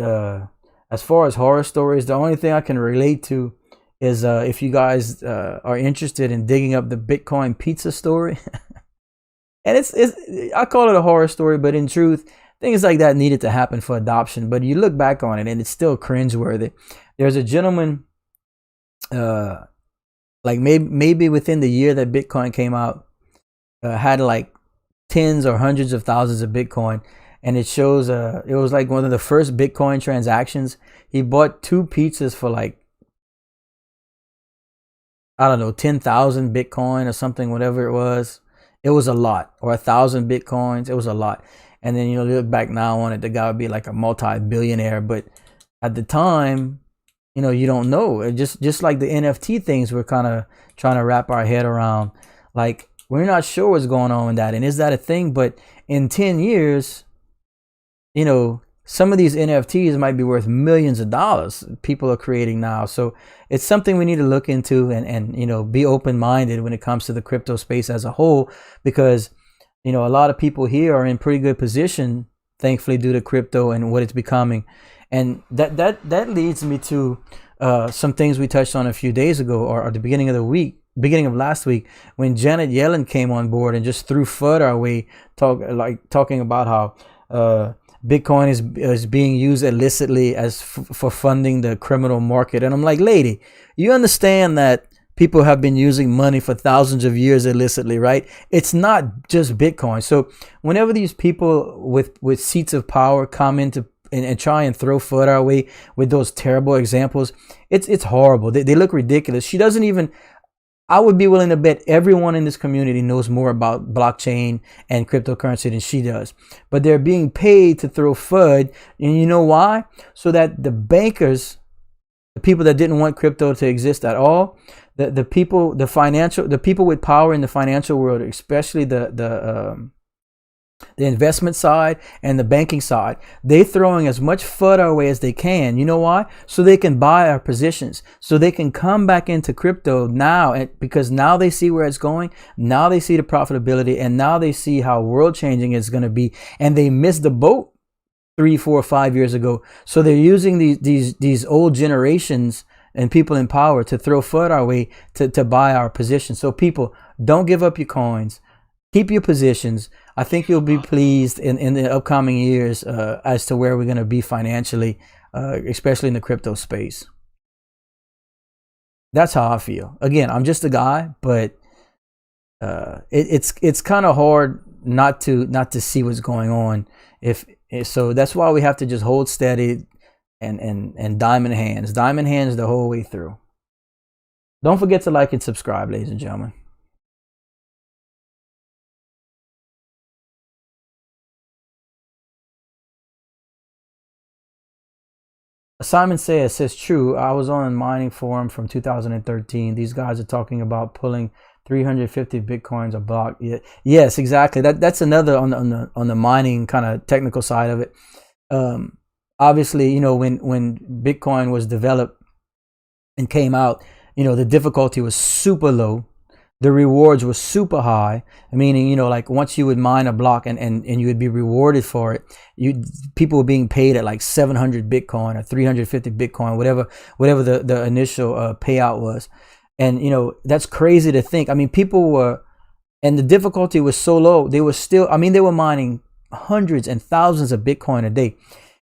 as far as horror stories, the only thing I can relate to is if you guys are interested in digging up the Bitcoin pizza story. And it's I call it a horror story, but in truth, things like that needed to happen for adoption. But you look back on it and it's still cringeworthy. There's a gentleman, like maybe within the year that Bitcoin came out, had like tens or hundreds of thousands of Bitcoin. And it shows, it was like one of the first Bitcoin transactions. He bought 2 pizzas for like, I don't know, 10,000 Bitcoin or something, whatever it was. It was a lot. Or 1,000 Bitcoins. It was a lot. And then, you know, look back now on it, the guy would be like a multi-billionaire. But at the time, you know, you don't know. It just like the NFT things, we're kind of trying to wrap our head around. Like, we're not sure what's going on with that. And is that a thing? But in 10 years, you know, some of these NFTs might be worth millions of dollars people are creating now. So it's something we need to look into and you know, be open-minded when it comes to the crypto space as a whole, because, you know, a lot of people here are in pretty good position, thankfully, due to crypto and what it's becoming. And that leads me to some things we touched on a few days ago, or at the beginning of the week, beginning of last week, when Janet Yellen came on board and just threw FUD our way, talking about how Bitcoin is being used illicitly as for funding the criminal market. And I'm like, lady, you understand that people have been using money for thousands of years illicitly, right? It's not just Bitcoin. So whenever these people with seats of power come into and try and throw FUD our way with those terrible examples, it's horrible. They look ridiculous. She doesn't even, I would be willing to bet everyone in this community knows more about blockchain and cryptocurrency than she does. But they're being paid to throw FUD. And you know why? So that the bankers, the people that didn't want crypto to exist at all, the people with power in the financial world, especially the investment side and the banking side, they throwing as much FUD our way as they can. You know why? So they can buy our positions, so they can come back into crypto now, and because now they see where it's going, now they see the profitability, and now they see how world changing it's going to be, and they missed the boat 3, 4, 5 years ago. So they're using these old generations and people in power to throw FUD our way to buy our positions. So people, don't give up your coins. Keep your positions. I think you'll be pleased in the upcoming years as to where we're going to be financially, especially in the crypto space. That's how I feel. Again, I'm just a guy, but it's kind of hard not to see what's going on. So that's why we have to just hold steady and diamond hands the whole way through. Don't forget to like and subscribe, ladies and gentlemen. Simon says true. I was on a mining forum from 2013. These guys are talking about pulling 350 Bitcoins a block. Yeah, yes, exactly. That's another on the mining kind of technical side of it. Obviously, you know, when Bitcoin was developed and came out, you know, the difficulty was super low. The rewards were super high, meaning, you know, like once you would mine a block and you would be rewarded for it, people were being paid at like 700 Bitcoin or 350 Bitcoin, whatever the initial payout was. And, you know, that's crazy to think. I mean, people were, and the difficulty was so low, they were still, I mean, they were mining hundreds and thousands of Bitcoin a day.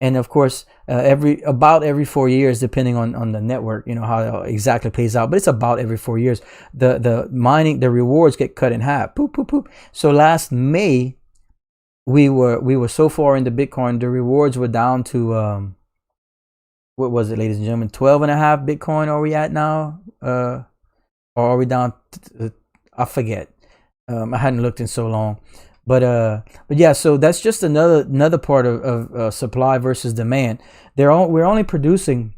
And of course, about every 4 years, depending on the network, you know, how it exactly plays out, but it's about every 4 years, the rewards get cut in half. Poop, poop, poop. So last May, we were so far into Bitcoin, the rewards were down to, what was it, ladies and gentlemen, 12.5 Bitcoin are we at now? Or are we down, I forget. I hadn't looked in so long. But yeah, so that's just another part of supply versus demand. We're only producing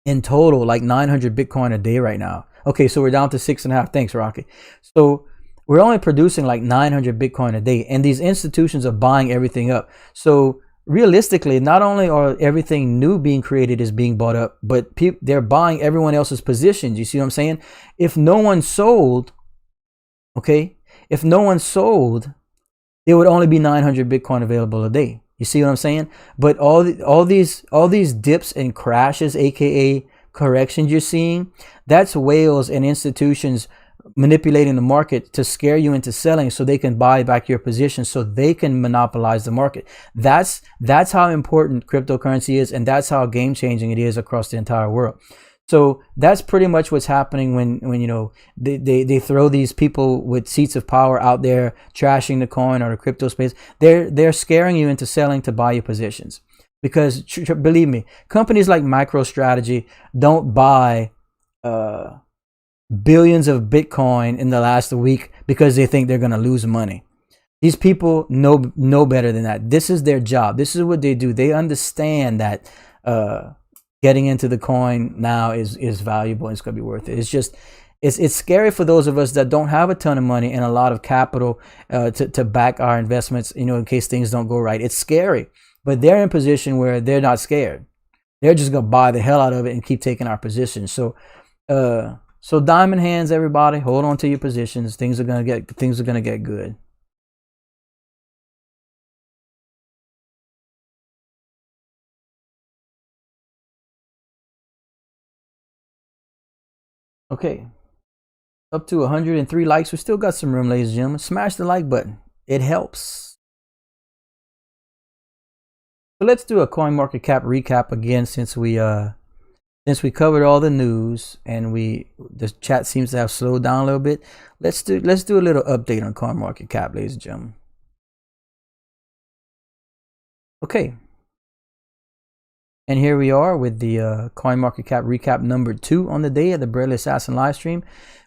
in total like 900 Bitcoin a day right now. Okay, so we're down to 6.5. Thanks, Rocky. So we're only producing like 900 Bitcoin a day, and these institutions are buying everything up. So realistically, not only are everything new being created is being bought up, but they're buying everyone else's positions. You see what I'm saying? If no one sold, okay, if no one sold, there would only be 900 Bitcoin available a day. You see what I'm saying? But all these dips and crashes, aka corrections you're seeing, that's whales and institutions manipulating the market to scare you into selling so they can buy back your position, so they can monopolize the market. That's how important cryptocurrency is, and that's how game changing it is across the entire world. So that's pretty much what's happening when you know they throw these people with seats of power out there trashing the coin or the crypto space. They're scaring you into selling to buy your positions, because believe me, companies like MicroStrategy don't buy billions of Bitcoin in the last week because they think they're going to lose money. These people know better than that. This is their job. This is what they do. They understand that getting into the coin now is valuable and it's going to be worth it. It's just, it's scary for those of us that don't have a ton of money and a lot of capital to back our investments, you know, in case things don't go right. It's scary, but they're in a position where they're not scared. They're just going to buy the hell out of it and keep taking our positions. So diamond hands, everybody, hold on to your positions. Things are going to get good. Okay, up to 103 likes. We still got some room, ladies and gentlemen. Smash the like button. It helps. So let's do a CoinMarketCap recap again, since we covered all the news and the chat seems to have slowed down a little bit. Let's do a little update on CoinMarketCap, ladies and gentlemen. Okay. And here we are with the CoinMarketCap recap number 2 on the day of the Breadly Assassin live stream.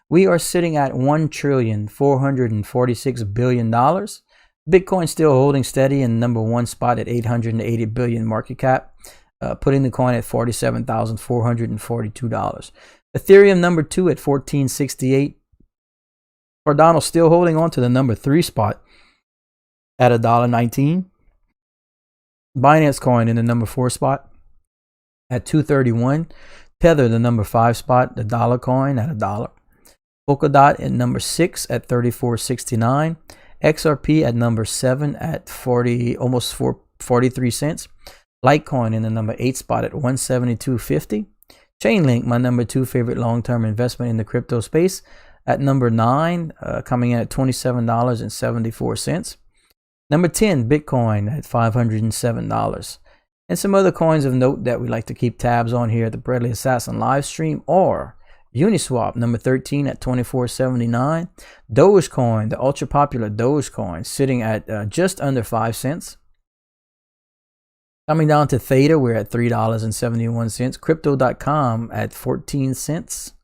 We are sitting at $1,446 billion. Bitcoin still holding steady in number 1 spot at 880 billion market cap, putting the coin at $47,442. Ethereum number 2 at 1468. Cardano still holding on to the number 3 spot at $1.19. Binance coin in the number 4 spot at $2.31. Tether, the number 5 spot, the dollar coin at $1. Polkadot at number 6 at $34.69. XRP at number 7 at 43 cents. Litecoin in the number 8 spot at $172.50. Chainlink, my number 2 favorite long-term investment in the crypto space, at number 9, coming in at $27.74. Number 10, Bitcoin at $507. And some other coins of note that we like to keep tabs on here at the Breadly Assassin live stream are Uniswap, number 13 at $24.79. Dogecoin, the ultra popular Dogecoin, sitting at just under 5 cents. Coming down to Theta, we're at $3.71. Crypto.com at 14 cents.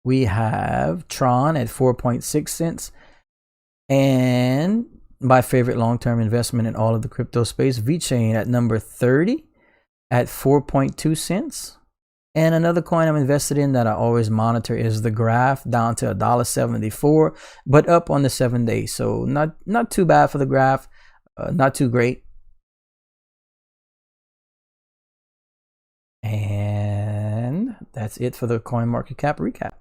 We have Tron at 4.6 cents. And my favorite long-term investment in all of the crypto space, Vechain, at number 30 at 4.2 cents. And another coin I'm invested in that I always monitor is the Graph, down to $1.74, but up on the 7 days. So not too bad for the Graph, not too great. And that's it for the CoinMarketCap recap.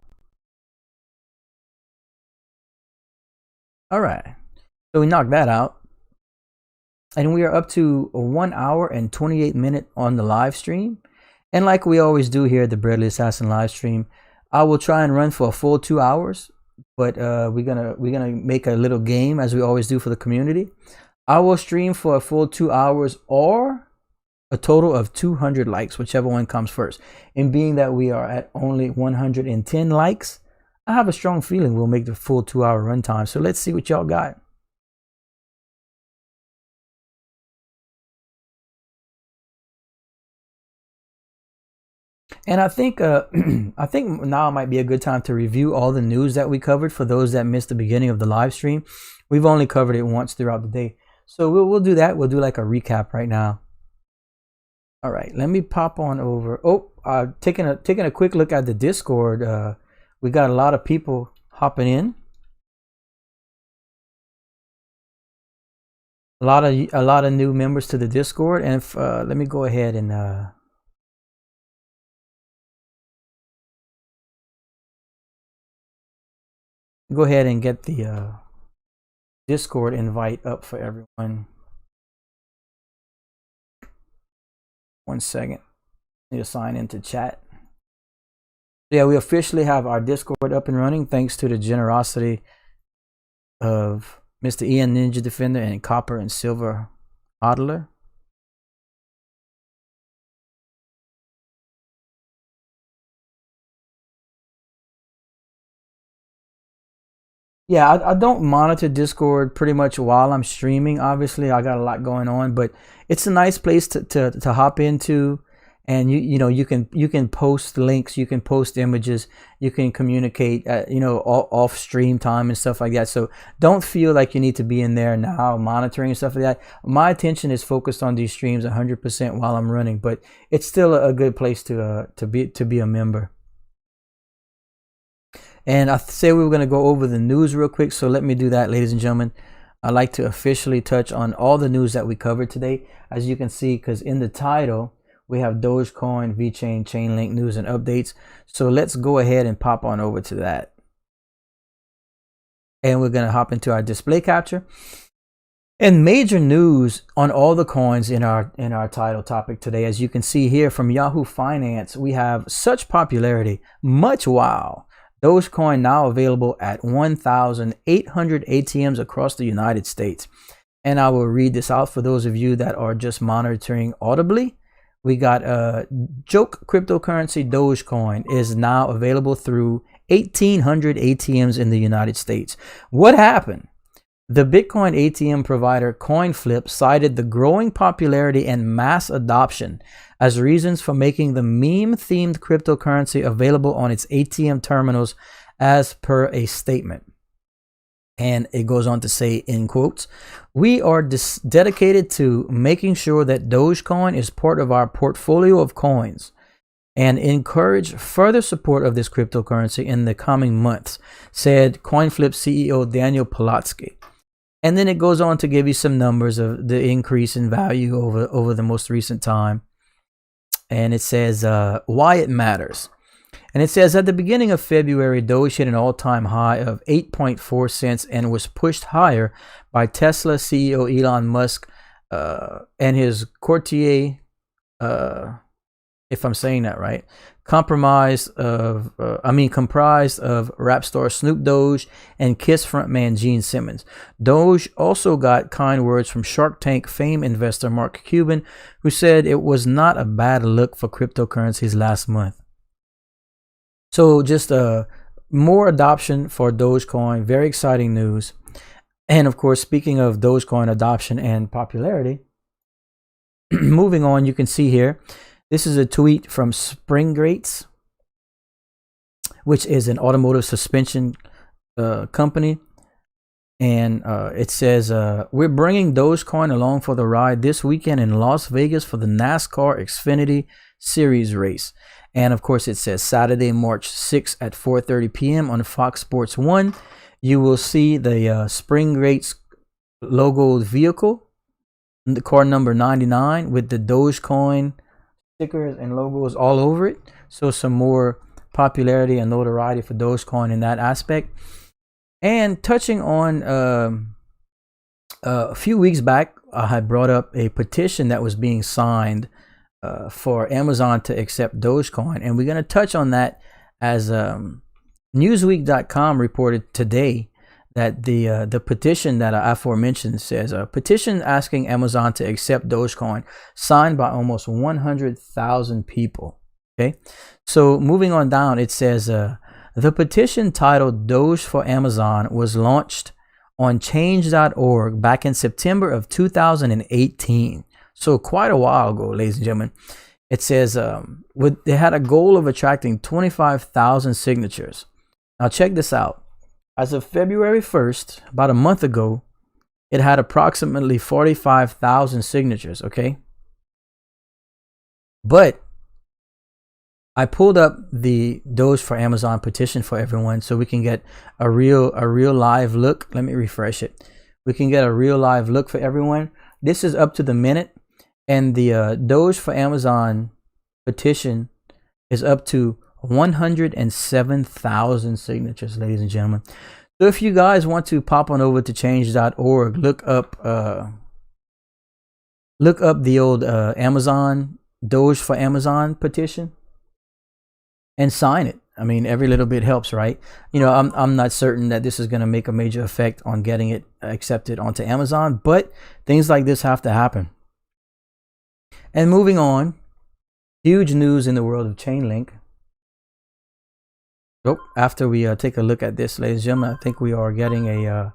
All right. So we knocked that out. And we are up to 1 hour and 28 minutes on the live stream. And like we always do here at the Breadly Assassin live stream, I will try and run for a full 2 hours, but we're gonna make a little game, as we always do for the community. I will stream for a full 2 hours or a total of 200 likes, whichever one comes first. And being that we are at only 110 likes, I have a strong feeling we'll make the full 2 hour runtime. So let's see what y'all got. And I think I think now might be a good time to review all the news that we covered for those that missed the beginning of the live stream. We've only covered it once throughout the day. So we'll do that. We'll do like a recap right now. All right, let me pop on over. Oh, taking a quick look at the Discord. We got a lot of people hopping in. A lot of new members to the Discord, and if, let me go ahead and get the Discord invite up for everyone. 1 second. Need to sign into chat. Yeah, we officially have our Discord up and running thanks to the generosity of Mr. Ian Ninja Defender and Copper and Silver Hodler. Yeah, I don't monitor Discord pretty much while I'm streaming. Obviously, I got a lot going on, but it's a nice place to hop into, and you know you can post links, you can post images, you can communicate you know, off stream time and stuff like that. So don't feel like you need to be in there now monitoring and stuff like that. My attention is focused on these streams 100% while I'm running, but it's still a good place to be a member. And I say we were going to go over the news real quick, so let me do that, ladies and gentlemen. I'd like to officially touch on all the news that we covered today. As you can see, because in the title, we have Dogecoin, Vechain, Chainlink news and updates. So let's go ahead and pop on over to that. And we're going to hop into our display capture. And major news on all the coins in our title topic today. As you can see here from Yahoo Finance, we have such popularity, much wow. Dogecoin now available at 1,800 ATMs across the United States. And I will read this out for those of you that are just monitoring audibly. We got joke cryptocurrency Dogecoin is now available through 1,800 ATMs in the United States. What happened? The Bitcoin ATM provider CoinFlip cited the growing popularity and mass adoption as reasons for making the meme-themed cryptocurrency available on its ATM terminals, as per a statement. And it goes on to say, in quotes, "We are dedicated to making sure that Dogecoin is part of our portfolio of coins and encourage further support of this cryptocurrency in the coming months," said CoinFlip CEO Daniel Polatsky. And then it goes on to give you some numbers of the increase in value over the most recent time. And it says why it matters. And it says at the beginning of February, Doge hit an all-time high of 8.4 cents and was pushed higher by Tesla CEO Elon Musk and his courtier, if I'm saying that right, comprised of rap star Snoop Dogg and Kiss frontman Gene Simmons. Doge also got kind words from Shark Tank fame investor Mark Cuban, who said it was not a bad look for cryptocurrencies last month. So just more adoption for Dogecoin, very exciting news. And of course, speaking of Dogecoin adoption and popularity, moving on, you can see here, this is a tweet from Springrates, which is an automotive suspension company. And it says, "We're bringing Dogecoin along for the ride this weekend in Las Vegas for the NASCAR Xfinity Series race." And of course, it says Saturday, March 6th at 4:30 p.m. on Fox Sports 1. You will see the Springrates logoed vehicle, the car number 99, with the Dogecoin stickers and logos all over it. So some more popularity and notoriety for Dogecoin in that aspect. And touching on a few weeks back, I had brought up a petition that was being signed for Amazon to accept Dogecoin, and we're going to touch on that as Newsweek.com reported today that the petition that I aforementioned says a petition asking Amazon to accept Dogecoin, signed by almost 100,000 people. Okay, so moving on down, it says the petition titled Doge for Amazon was launched on change.org back in September of 2018. So quite a while ago, ladies and gentlemen. It says they had a goal of attracting 25,000 signatures. Now check this out. As of February 1st, about a month ago, it had approximately 45,000 signatures, okay? But I pulled up the Doge for Amazon petition for everyone so we can get a real live look. Let me refresh it. We can get a real live look for everyone. This is up to the minute, and the Doge for Amazon petition is up to 107,000 signatures, ladies and gentlemen. So if you guys want to pop on over to change.org, look up the old Amazon Doge for Amazon petition and sign it. I mean, every little bit helps, right? You know, I'm not certain that this is going to make a major effect on getting it accepted onto Amazon, but things like this have to happen. And moving on, huge news in the world of Chainlink. Oh, after we take a look at this, ladies and gentlemen, I think we are getting a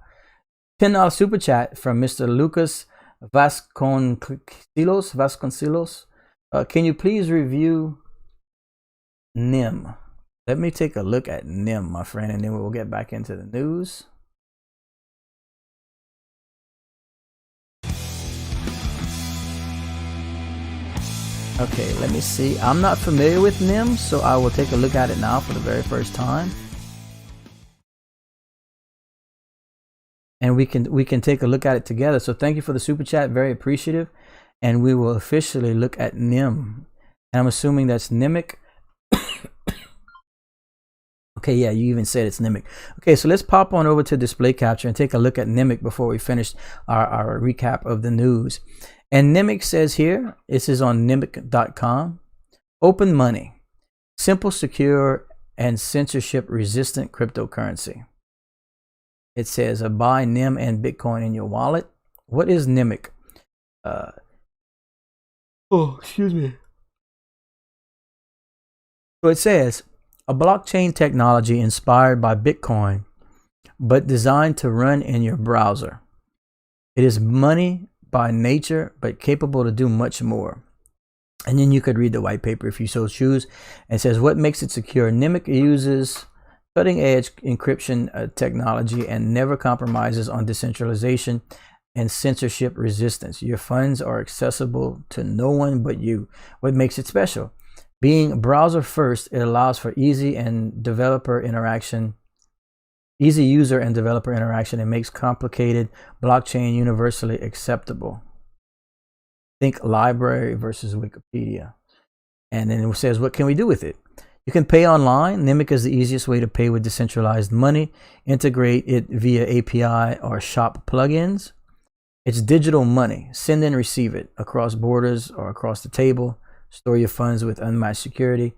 $10 super chat from Mr. Lucas Vasconcelos. Can you please review NEM? Let me take a look at NEM, my friend, and then we'll get back into the news. Okay, let me see. I'm not familiar with NEM, so I will take a look at it now for the very first time. And we can take a look at it together. So thank you for the super chat, very appreciative. And we will officially look at NEM. And I'm assuming that's NEMIC. Okay, yeah, you even said it's NEMIC. Okay, so let's pop on over to display capture and take a look at NEMIC before we finish our recap of the news. And NEMIC says here, this is on NEMIC.com, open money, simple, secure, and censorship resistant cryptocurrency. It says buy NEM and Bitcoin in your wallet. What is NEMIC? Excuse me. So it says a blockchain technology inspired by Bitcoin, but designed to run in your browser. It is money by nature, but capable to do much more. And then you could read the white paper if you so choose. It says what makes it secure. NEMIC uses cutting edge encryption technology and never compromises on decentralization and censorship resistance. Your funds are accessible to no one but you. What makes it special? Being browser first, it allows for easy user and developer interaction. And makes complicated blockchain universally acceptable. Think library versus Wikipedia. And then it says, what can we do with it? You can pay online. NEMIC is the easiest way to pay with decentralized money. Integrate it via API or shop plugins. It's digital money. Send and receive it across borders or across the table. Store your funds with unmatched security.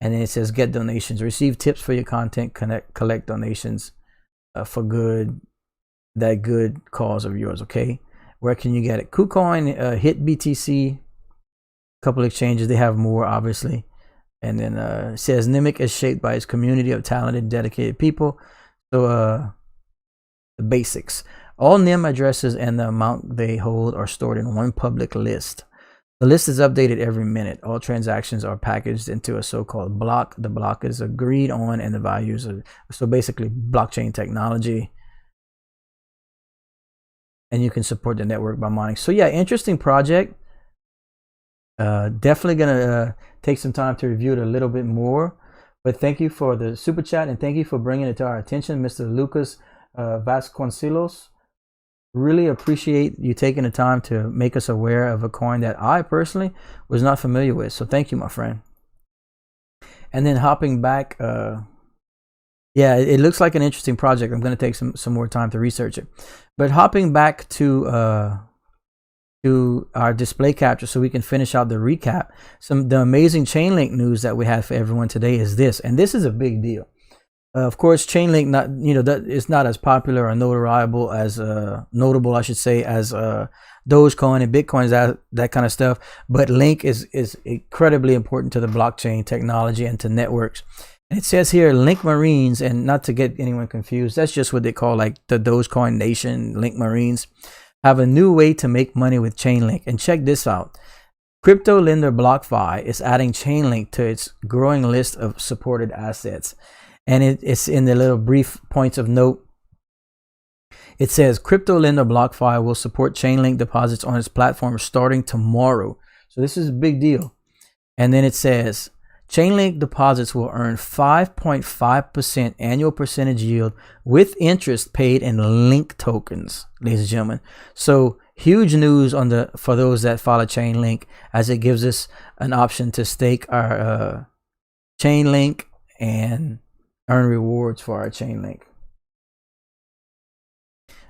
And then it says get donations. Receive tips for your content. Collect donations for that good cause of yours. Okay, where can you get it? KuCoin, Hit BTC, couple exchanges. They have more, obviously. And then it says NEMIC is shaped by its community of talented, dedicated people. So the basics. All NEM addresses and the amount they hold are stored in one public list. The list is updated every minute. All transactions are packaged into a so-called block. The block is agreed on and the values are, so basically blockchain technology. And you can support the network by mining. So yeah, interesting project. Definitely gonna take some time to review it a little bit more. But thank you for the super chat and thank you for bringing it to our attention, Mr. Lucas Vasconcelos. Really appreciate you taking the time to make us aware of a coin that I personally was not familiar with. So thank you, my friend. And then hopping back, yeah, it looks like an interesting project. I'm going to take some more time to research it. But hopping back to our display capture so we can finish out the recap. The amazing Chainlink news that we have for everyone today is this, and this is a big deal. Of course, Chainlink is not as popular or notable as Dogecoin and Bitcoin, that kind of stuff. But Link is incredibly important to the blockchain technology and to networks. And it says here, Link Marines, and not to get anyone confused, that's just what they call like the Dogecoin Nation, Link Marines, have a new way to make money with Chainlink. And check this out. Crypto lender BlockFi is adding Chainlink to its growing list of supported assets. And it's in the little brief points of note. It says crypto lender BlockFi will support Chainlink deposits on its platform starting tomorrow. So this is a big deal. And then it says Chainlink deposits will earn 5.5% annual percentage yield with interest paid in Link tokens, ladies and gentlemen. So huge news for those that follow Chainlink, as it gives us an option to stake our Chainlink and earn rewards for our Chainlink.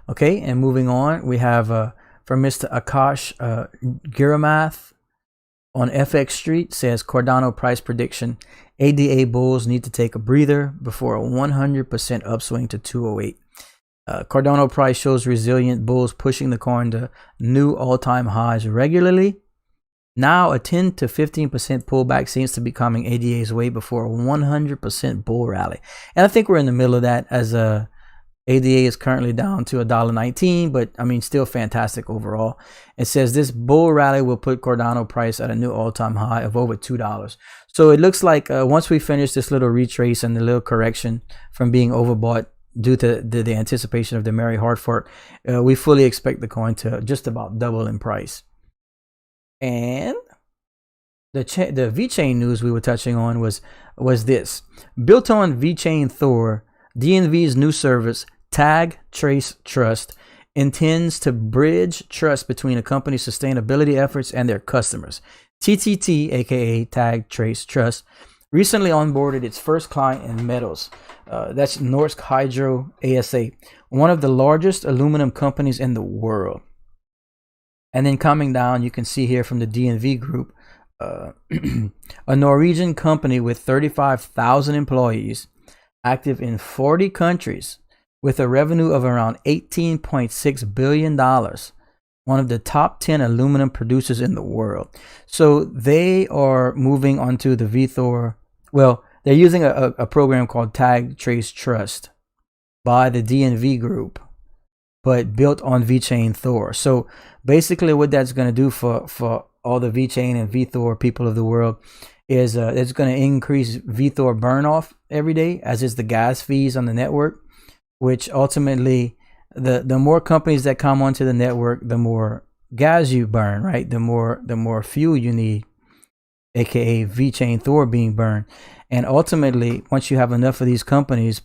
Okay, and moving on, we have from Mr. Akash Giramath on FX Street, says Cardano price prediction: ADA bulls need to take a breather before a 100% upswing to 208. Cardano price shows resilient bulls pushing the coin to new all-time highs regularly. Now a 10 to 15% pullback seems to be coming ADA's way before a 100% bull rally. And I think we're in the middle of that, as ADA is currently down to $1.19, but I mean, still fantastic overall. It says this bull rally will put Cardano price at a new all-time high of over $2. So it looks like once we finish this little retrace and the little correction from being overbought due to the anticipation of the Merry Hard Fork, we fully expect the coin to just about double in price. And the Vechain news we were touching on was this: built on Vechain Thor, DNV's new service, Tag Trace Trust, intends to bridge trust between a company's sustainability efforts and their customers. TTT, aka Tag Trace Trust, recently onboarded its first client in metals. That's Norsk Hydro ASA, one of the largest aluminum companies in the world. And then coming down, you can see here from the DNV group, a Norwegian company with 35,000 employees, active in 40 countries, with a revenue of around $18.6 billion, one of the top 10 aluminum producers in the world. So they are moving onto the VThor. Well, they're using a program called Tag Trace Trust by the DNV group, but built on Vechain Thor. So basically what that's going to do for all the Vechain and VThor people of the world is it's going to increase VThor burn off every day, as is the gas fees on the network, which ultimately the more companies that come onto the network, the more gas you burn, right? The more fuel you need, aka Vechain Thor being burned. And ultimately, once you have enough of these companies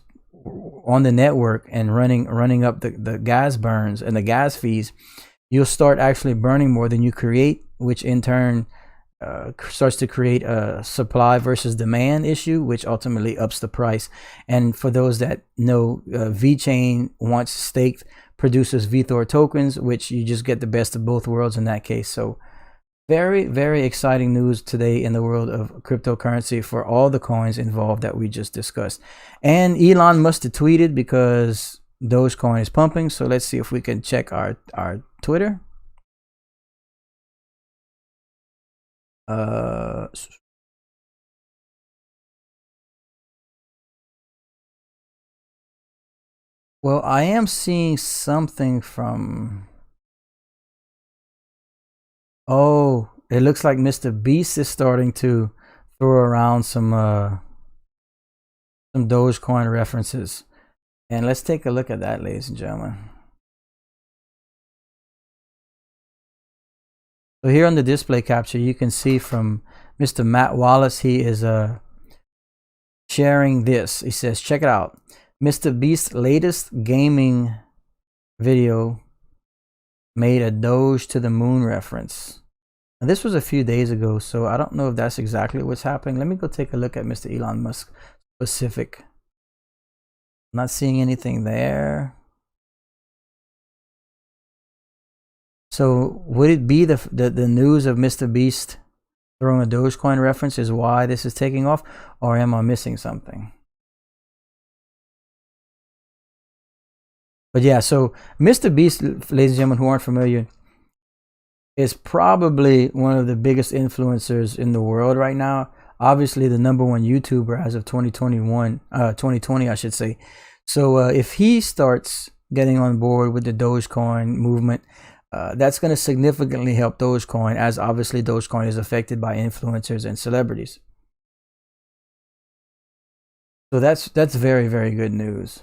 on the network and running up the gas burns and the gas fees, you'll start actually burning more than you create, which in turn starts to create a supply versus demand issue, which ultimately ups the price. And for those that know, Vechain, once staked, produces VThor tokens, which you just get the best of both worlds in that case. So very, very exciting news today in the world of cryptocurrency for all the coins involved that we just discussed. And Elon must have tweeted, because Dogecoin is pumping. So let's see if we can check our Twitter. Well, I am seeing something from... Oh, it looks like Mr. Beast is starting to throw around some Dogecoin references. And let's take a look at that, ladies and gentlemen. So here on the display capture, you can see from Mr. Matt Wallace, he is sharing this. He says, check it out. Mr. Beast's latest gaming video made a Doge to the moon reference. Now, this was a few days ago, so I don't know if that's exactly what's happening. Let me go take a look at Mr. Elon Musk specific. I'm not seeing anything there. So would it be the news of Mr. Beast throwing a Dogecoin reference is why this is taking off, or am I missing something? But yeah, so Mr. Beast, ladies and gentlemen who aren't familiar, is probably one of the biggest influencers in the world right now. Obviously the #1 YouTuber as of 2020, I should say. So if he starts getting on board with the Dogecoin movement, that's going to significantly help Dogecoin, as obviously Dogecoin is affected by influencers and celebrities. So that's very, very good news.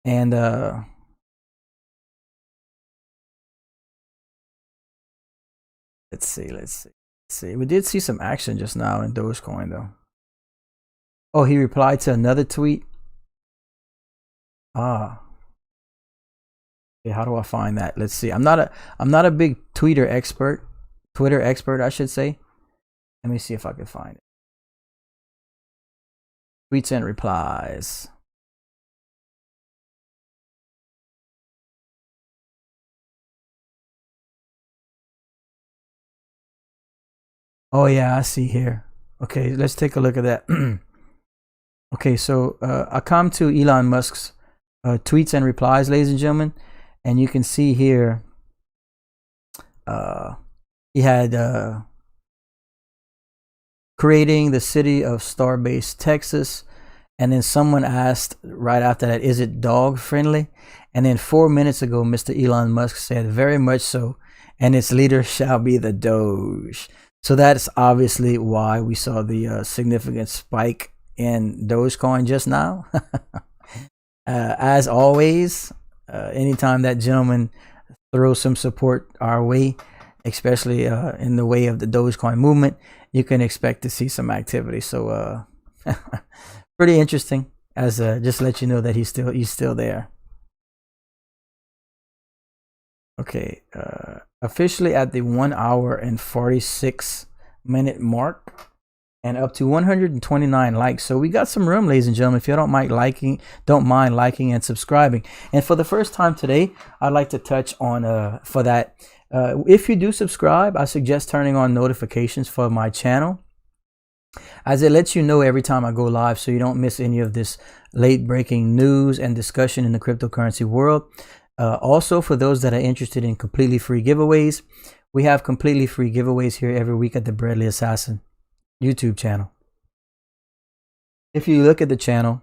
And let's see. We did see some action just now in Dogecoin though. Oh, he replied to another tweet. Ah. Okay, how do I find that? Let's see. I'm not a big Twitter expert, I should say. Let me see if I can find it. Tweets and replies. Oh yeah, I see here. Okay, let's take a look at that. Okay, so I come to Elon Musk's tweets and replies, ladies and gentlemen, and you can see here he had creating the city of Starbase, Texas, and then someone asked right after that, is it dog friendly? And then 4 minutes ago, Mr. Elon Musk said, very much so, and its leader shall be the Doge. So that's obviously why we saw the significant spike in Dogecoin just now. As always, anytime that gentleman throws some support our way, especially in the way of the Dogecoin movement, you can expect to see some activity. So pretty interesting, as just to let you know that he's still there. Okay, officially at the 1 hour and 46 minute mark, and up to 129 likes. So we got some room, ladies and gentlemen. If you don't mind liking and subscribing. And for the first time today, I'd like to touch on for that. If you do subscribe, I suggest turning on notifications for my channel, as it lets you know every time I go live, so you don't miss any of this late breaking news and discussion in the cryptocurrency world. Also, for those that are interested in completely free giveaways, we have completely free giveaways here every week at the Bradley Assassin YouTube channel. If you look at the channel,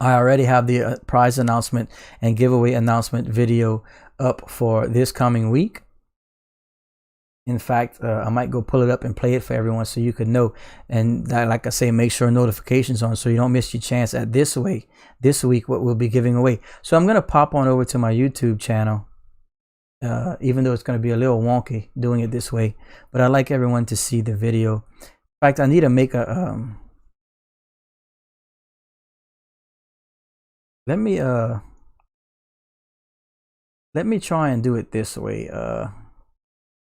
I already have the prize announcement and giveaway announcement video up for this coming week. In fact, I might go pull it up and play it for everyone so you could know. And that, like I say, make sure notifications on so you don't miss your chance at this week what we'll be giving away. So I'm going to pop on over to my YouTube channel, even though it's going to be a little wonky doing it this way. But I'd like everyone to see the video. In fact, I need to make a... Let me try and do it this way.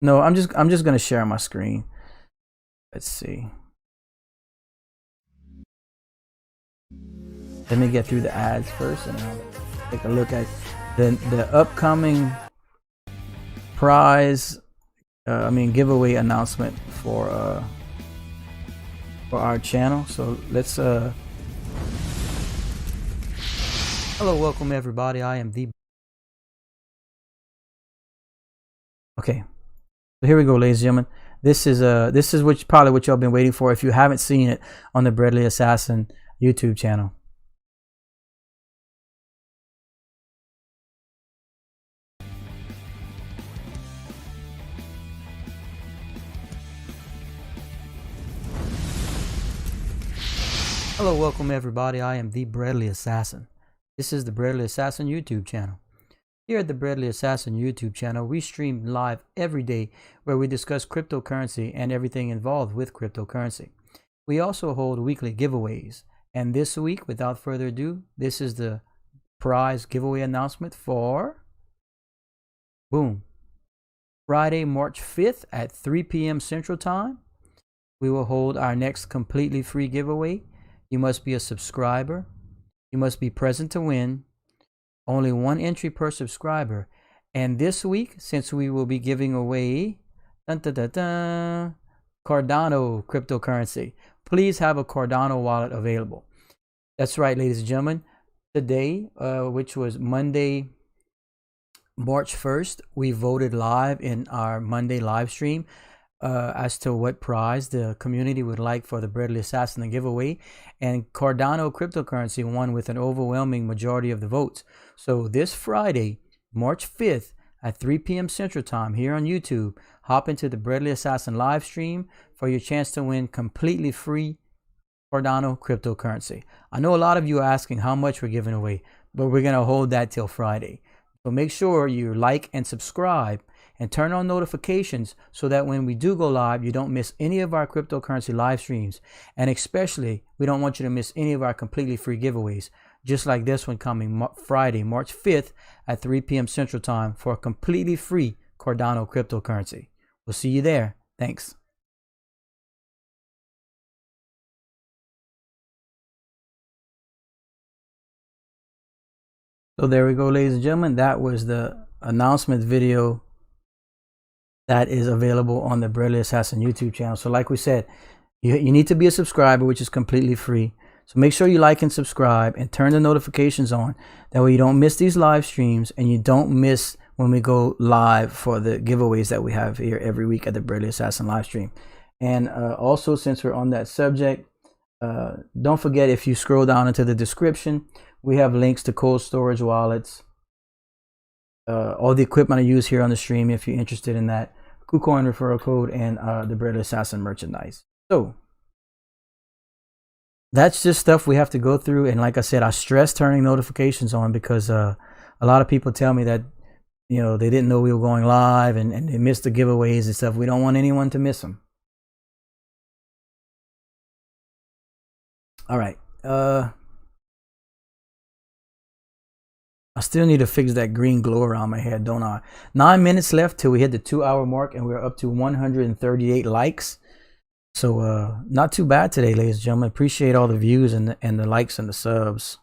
No, I'm just gonna share my screen. Let's see. Let me get through the ads first, and I'll take a look at the upcoming prize. Giveaway announcement for our channel. So let's. Hello, welcome everybody. I am the. Okay. So here we go, ladies and gentlemen. This is probably what y'all been waiting for if you haven't seen it on the Bradley Assassin YouTube channel. Hello, welcome everybody. I am the Bradley Assassin. This is the Bradley Assassin YouTube channel. Here at the Bradley Assassin YouTube channel, we stream live every day where we discuss cryptocurrency and everything involved with cryptocurrency. We also hold weekly giveaways. And this week, without further ado, this is the prize giveaway announcement for, boom, Friday, March 5th at 3 p.m. Central Time. We will hold our next completely free giveaway. You must be a subscriber. You must be present to win. Only one entry per subscriber. And this week, since we will be giving away Cardano cryptocurrency, please have a Cardano wallet available. That's right, ladies and gentlemen. Today, which was Monday, March 1st, we voted live in our Monday live stream as to what prize the community would like for the Breadly Assassin to give away. And Cardano cryptocurrency won with an overwhelming majority of the votes. So this Friday, March 5th at 3 p.m. Central Time here on YouTube, hop into the Breadly Assassin live stream for your chance to win completely free Cardano cryptocurrency. I know a lot of you are asking how much we're giving away, but we're going to hold that till Friday. So make sure you like and subscribe and turn on notifications so that when we do go live, you don't miss any of our cryptocurrency live streams. And especially, we don't want you to miss any of our completely free giveaways, just like this one coming Friday, March 5th at 3 p.m. Central Time for a completely free Cardano cryptocurrency. We'll see you there. Thanks. So there we go, ladies and gentlemen. That was the announcement video that is available on the Breadly Assassin YouTube channel. So like we said, you need to be a subscriber, which is completely free. So make sure you like and subscribe and turn the notifications on. That way you don't miss these live streams and you don't miss when we go live for the giveaways that we have here every week at the Breadly Assassin live stream. And also, since we're on that subject, don't forget, if you scroll down into the description, we have links to cold storage wallets, all the equipment I use here on the stream if you're interested in that, KuCoin referral code, and the Breadly Assassin merchandise. So that's just stuff we have to go through. And like I said, I stress turning notifications on because a lot of people tell me that, you know, they didn't know we were going live and they missed the giveaways and stuff. We don't want anyone to miss them. All right. I still need to fix that green glow around my head, don't I? 9 minutes left till we hit the 2-hour mark, and we're up to 138 likes. So not too bad today, ladies and gentlemen. Appreciate all the views and the likes and the subs.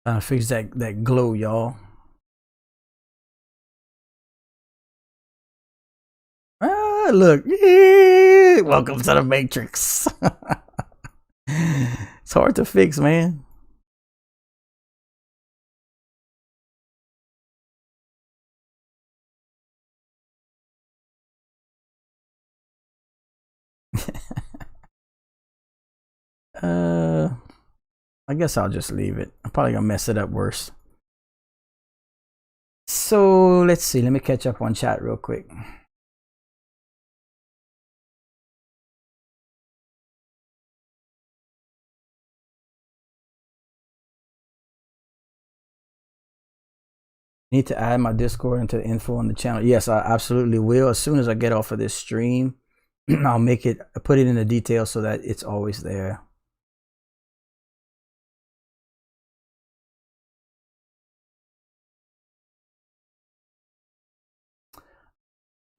Trying to fix that glow, y'all. Ah, look. Yeah. Welcome to the Matrix. It's hard to fix, man. I guess I'll just leave it. I'm probably gonna mess it up worse. So let's see. Let me catch up on chat real quick. Need to add my Discord into the info on the channel. Yes, I absolutely will. As soon as I get off of this stream, I'll put it in the details so that it's always there.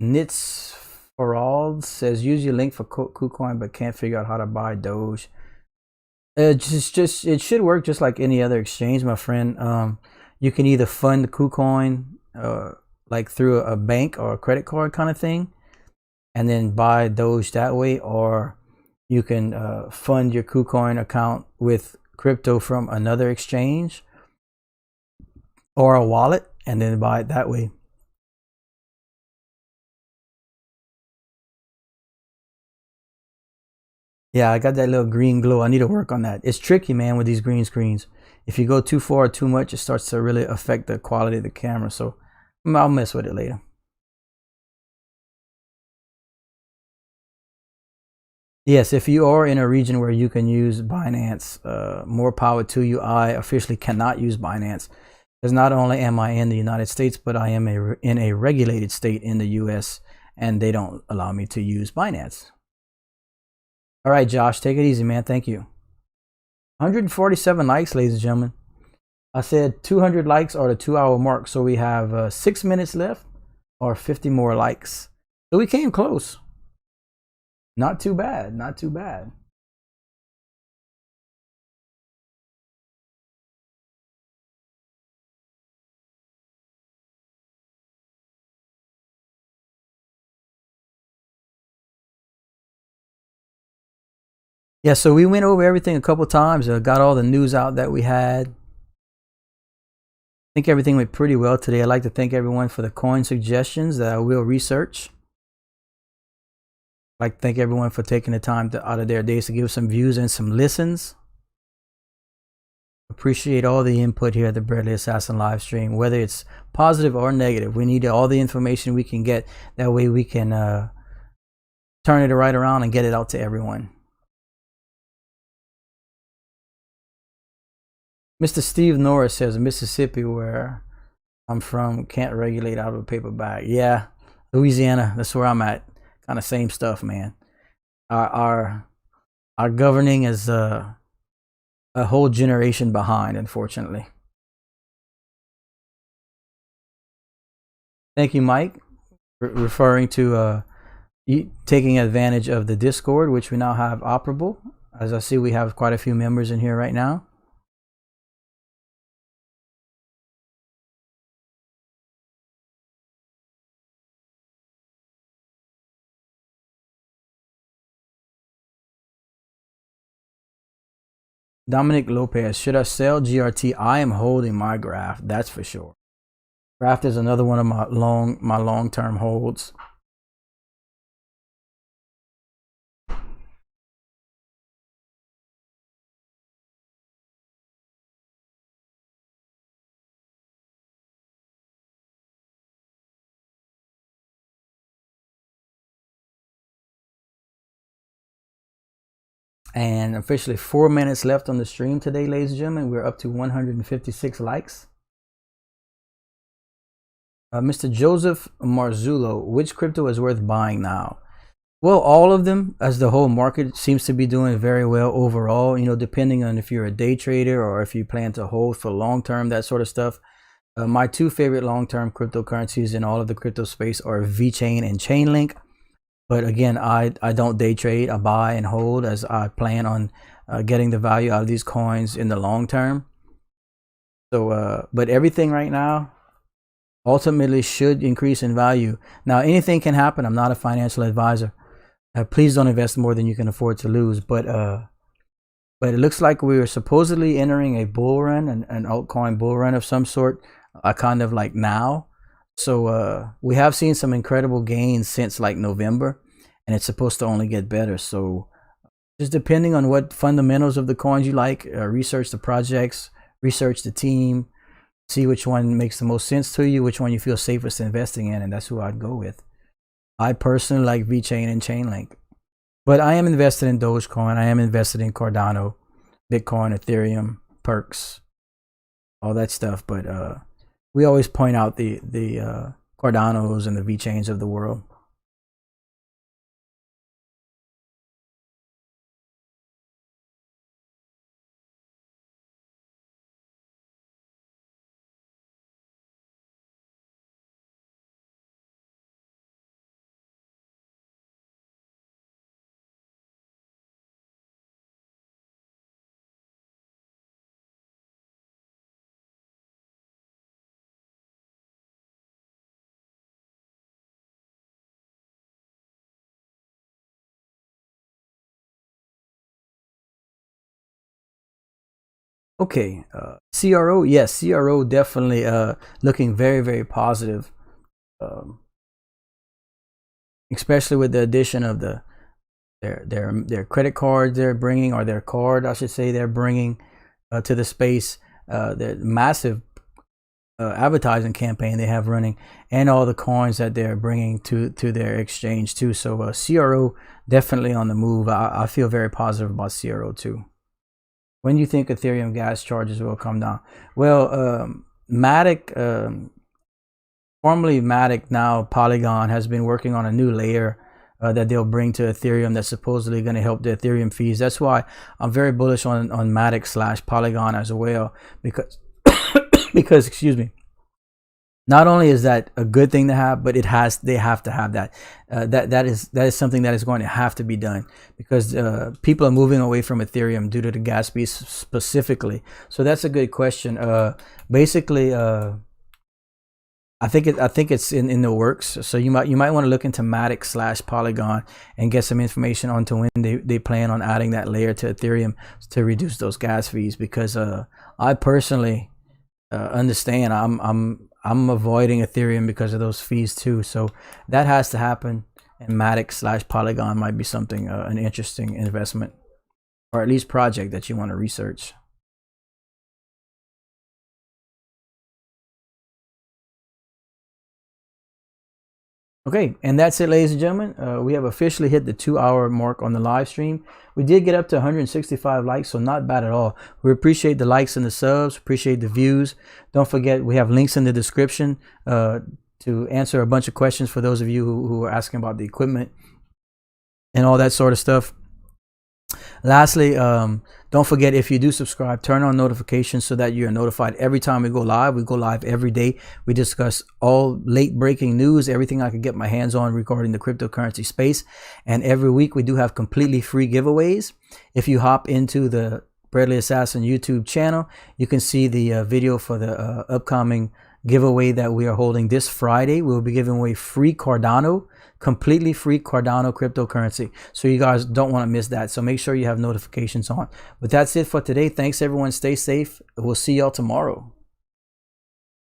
Knits for All says, use your link for KuCoin but can't figure out how to buy Doge. It should work just like any other exchange, my friend. You can either fund KuCoin like through a bank or a credit card kind of thing, and then buy Doge that way, or you can fund your KuCoin account with crypto from another exchange or a wallet and then buy it that way. Yeah, I got that little green glow. I need to work on that. It's tricky, man, with these green screens. If you go too far or too much, it starts to really affect the quality of the camera. So I'll mess with it later. Yes, if you are in a region where you can use Binance, more power to you. I officially cannot use Binance because not only am I in the United States, but I am in a regulated state in the US, and they don't allow me to use Binance. All right, Josh, take it easy, man. Thank you. 147 likes, ladies and gentlemen. I said 200 likes are the 2-hour mark. So we have 6 minutes left or 50 more likes. So we came close. Not too bad. Not too bad. Yeah, so we went over everything a couple times. Got all the news out that we had. I think everything went pretty well today. I'd like to thank everyone for the coin suggestions that I will research. I'd like to thank everyone for taking the time out of their days to give some views and some listens. Appreciate all the input here at the Bradley Assassin live stream, whether it's positive or negative. We need all the information we can get. That way we can turn it right around and get it out to everyone. Mr. Steve Norris says, Mississippi, where I'm from, can't regulate out of a paper bag. Yeah, Louisiana, that's where I'm at. Kind of same stuff, man. Our governing is a whole generation behind, unfortunately. Thank you, Mike, referring to taking advantage of the Discord, which we now have operable. As I see, we have quite a few members in here right now. Dominic Lopez, should I sell GRT? I am holding my graph, that's for sure. Graph is another one of my long-term holds. And officially 4 minutes left on the stream today, ladies and gentlemen. We're up to 156 likes. Mr. Joseph Marzullo, which crypto is worth buying now? Well, all of them, as the whole market seems to be doing very well overall, you know, depending on if you're a day trader or if you plan to hold for long term, that sort of stuff. My two favorite long-term cryptocurrencies in all of the crypto space are Vechain and Chainlink. But again, I don't day trade. I buy and hold as I plan on getting the value out of these coins in the long term. So, but everything right now ultimately should increase in value. Now, anything can happen. I'm not a financial advisor. Please don't invest more than you can afford to lose. But it looks like we are supposedly entering a bull run, an altcoin bull run of some sort, kind of like now. So we have seen some incredible gains since like November, and it's supposed to only get better. So just depending on what fundamentals of the coins you like, research the projects, research the team, see which one makes the most sense to you, which one you feel safest investing in, and that's who I'd go with. I personally like Vechain and Chainlink, but I am invested in Dogecoin. I am invested in Cardano, Bitcoin, Ethereum, Perx, all that stuff. But we always point out the Cardanos and the Vechains of the world. Okay, CRO, yes, CRO definitely looking very, very positive, especially with the addition of their credit cards they're bringing, or their card, I should say, they're bringing to the space. The massive advertising campaign they have running, and all the coins that they're bringing to their exchange too. So CRO definitely on the move. I feel very positive about CRO too. When do you think Ethereum gas charges will come down? Well, Matic, formerly Matic, now Polygon, has been working on a new layer that they'll bring to Ethereum that's supposedly going to help the Ethereum fees. That's why I'm very bullish on Matic / Polygon as well, because because excuse me, not only is that a good thing to have, but they have to have that. That is something that is going to have to be done, because people are moving away from Ethereum due to the gas fees specifically. So that's a good question. Basically, I think it's in the works. So you might want to look into Matic / Polygon and get some information onto when they plan on adding that layer to Ethereum to reduce those gas fees. Because I personally understand I'm avoiding Ethereum because of those fees too. So that has to happen. And Matic / Polygon might be something an interesting investment, or at least project that you want to research. Okay, and that's it, ladies and gentlemen. We have officially hit the 2-hour mark on the live stream. We did get up to 165 likes, so not bad at all. We appreciate the likes and the subs, appreciate the views. Don't forget, we have links in the description to answer a bunch of questions for those of you who are asking about the equipment and all that sort of stuff. Lastly, don't forget, if you do subscribe, turn on notifications so that you're notified every time we go live. We go live every day. We discuss all late breaking news, everything I can get my hands on regarding the cryptocurrency space. And every week we do have completely free giveaways. If you hop into the Bradley Assassin YouTube channel, you can see the video for the upcoming giveaway that we are holding this Friday. We'll be giving away free Cardano, completely free Cardano cryptocurrency. So you guys don't want to miss that. So make sure you have notifications on. But that's it for today. Thanks everyone. Stay safe. We'll see y'all tomorrow.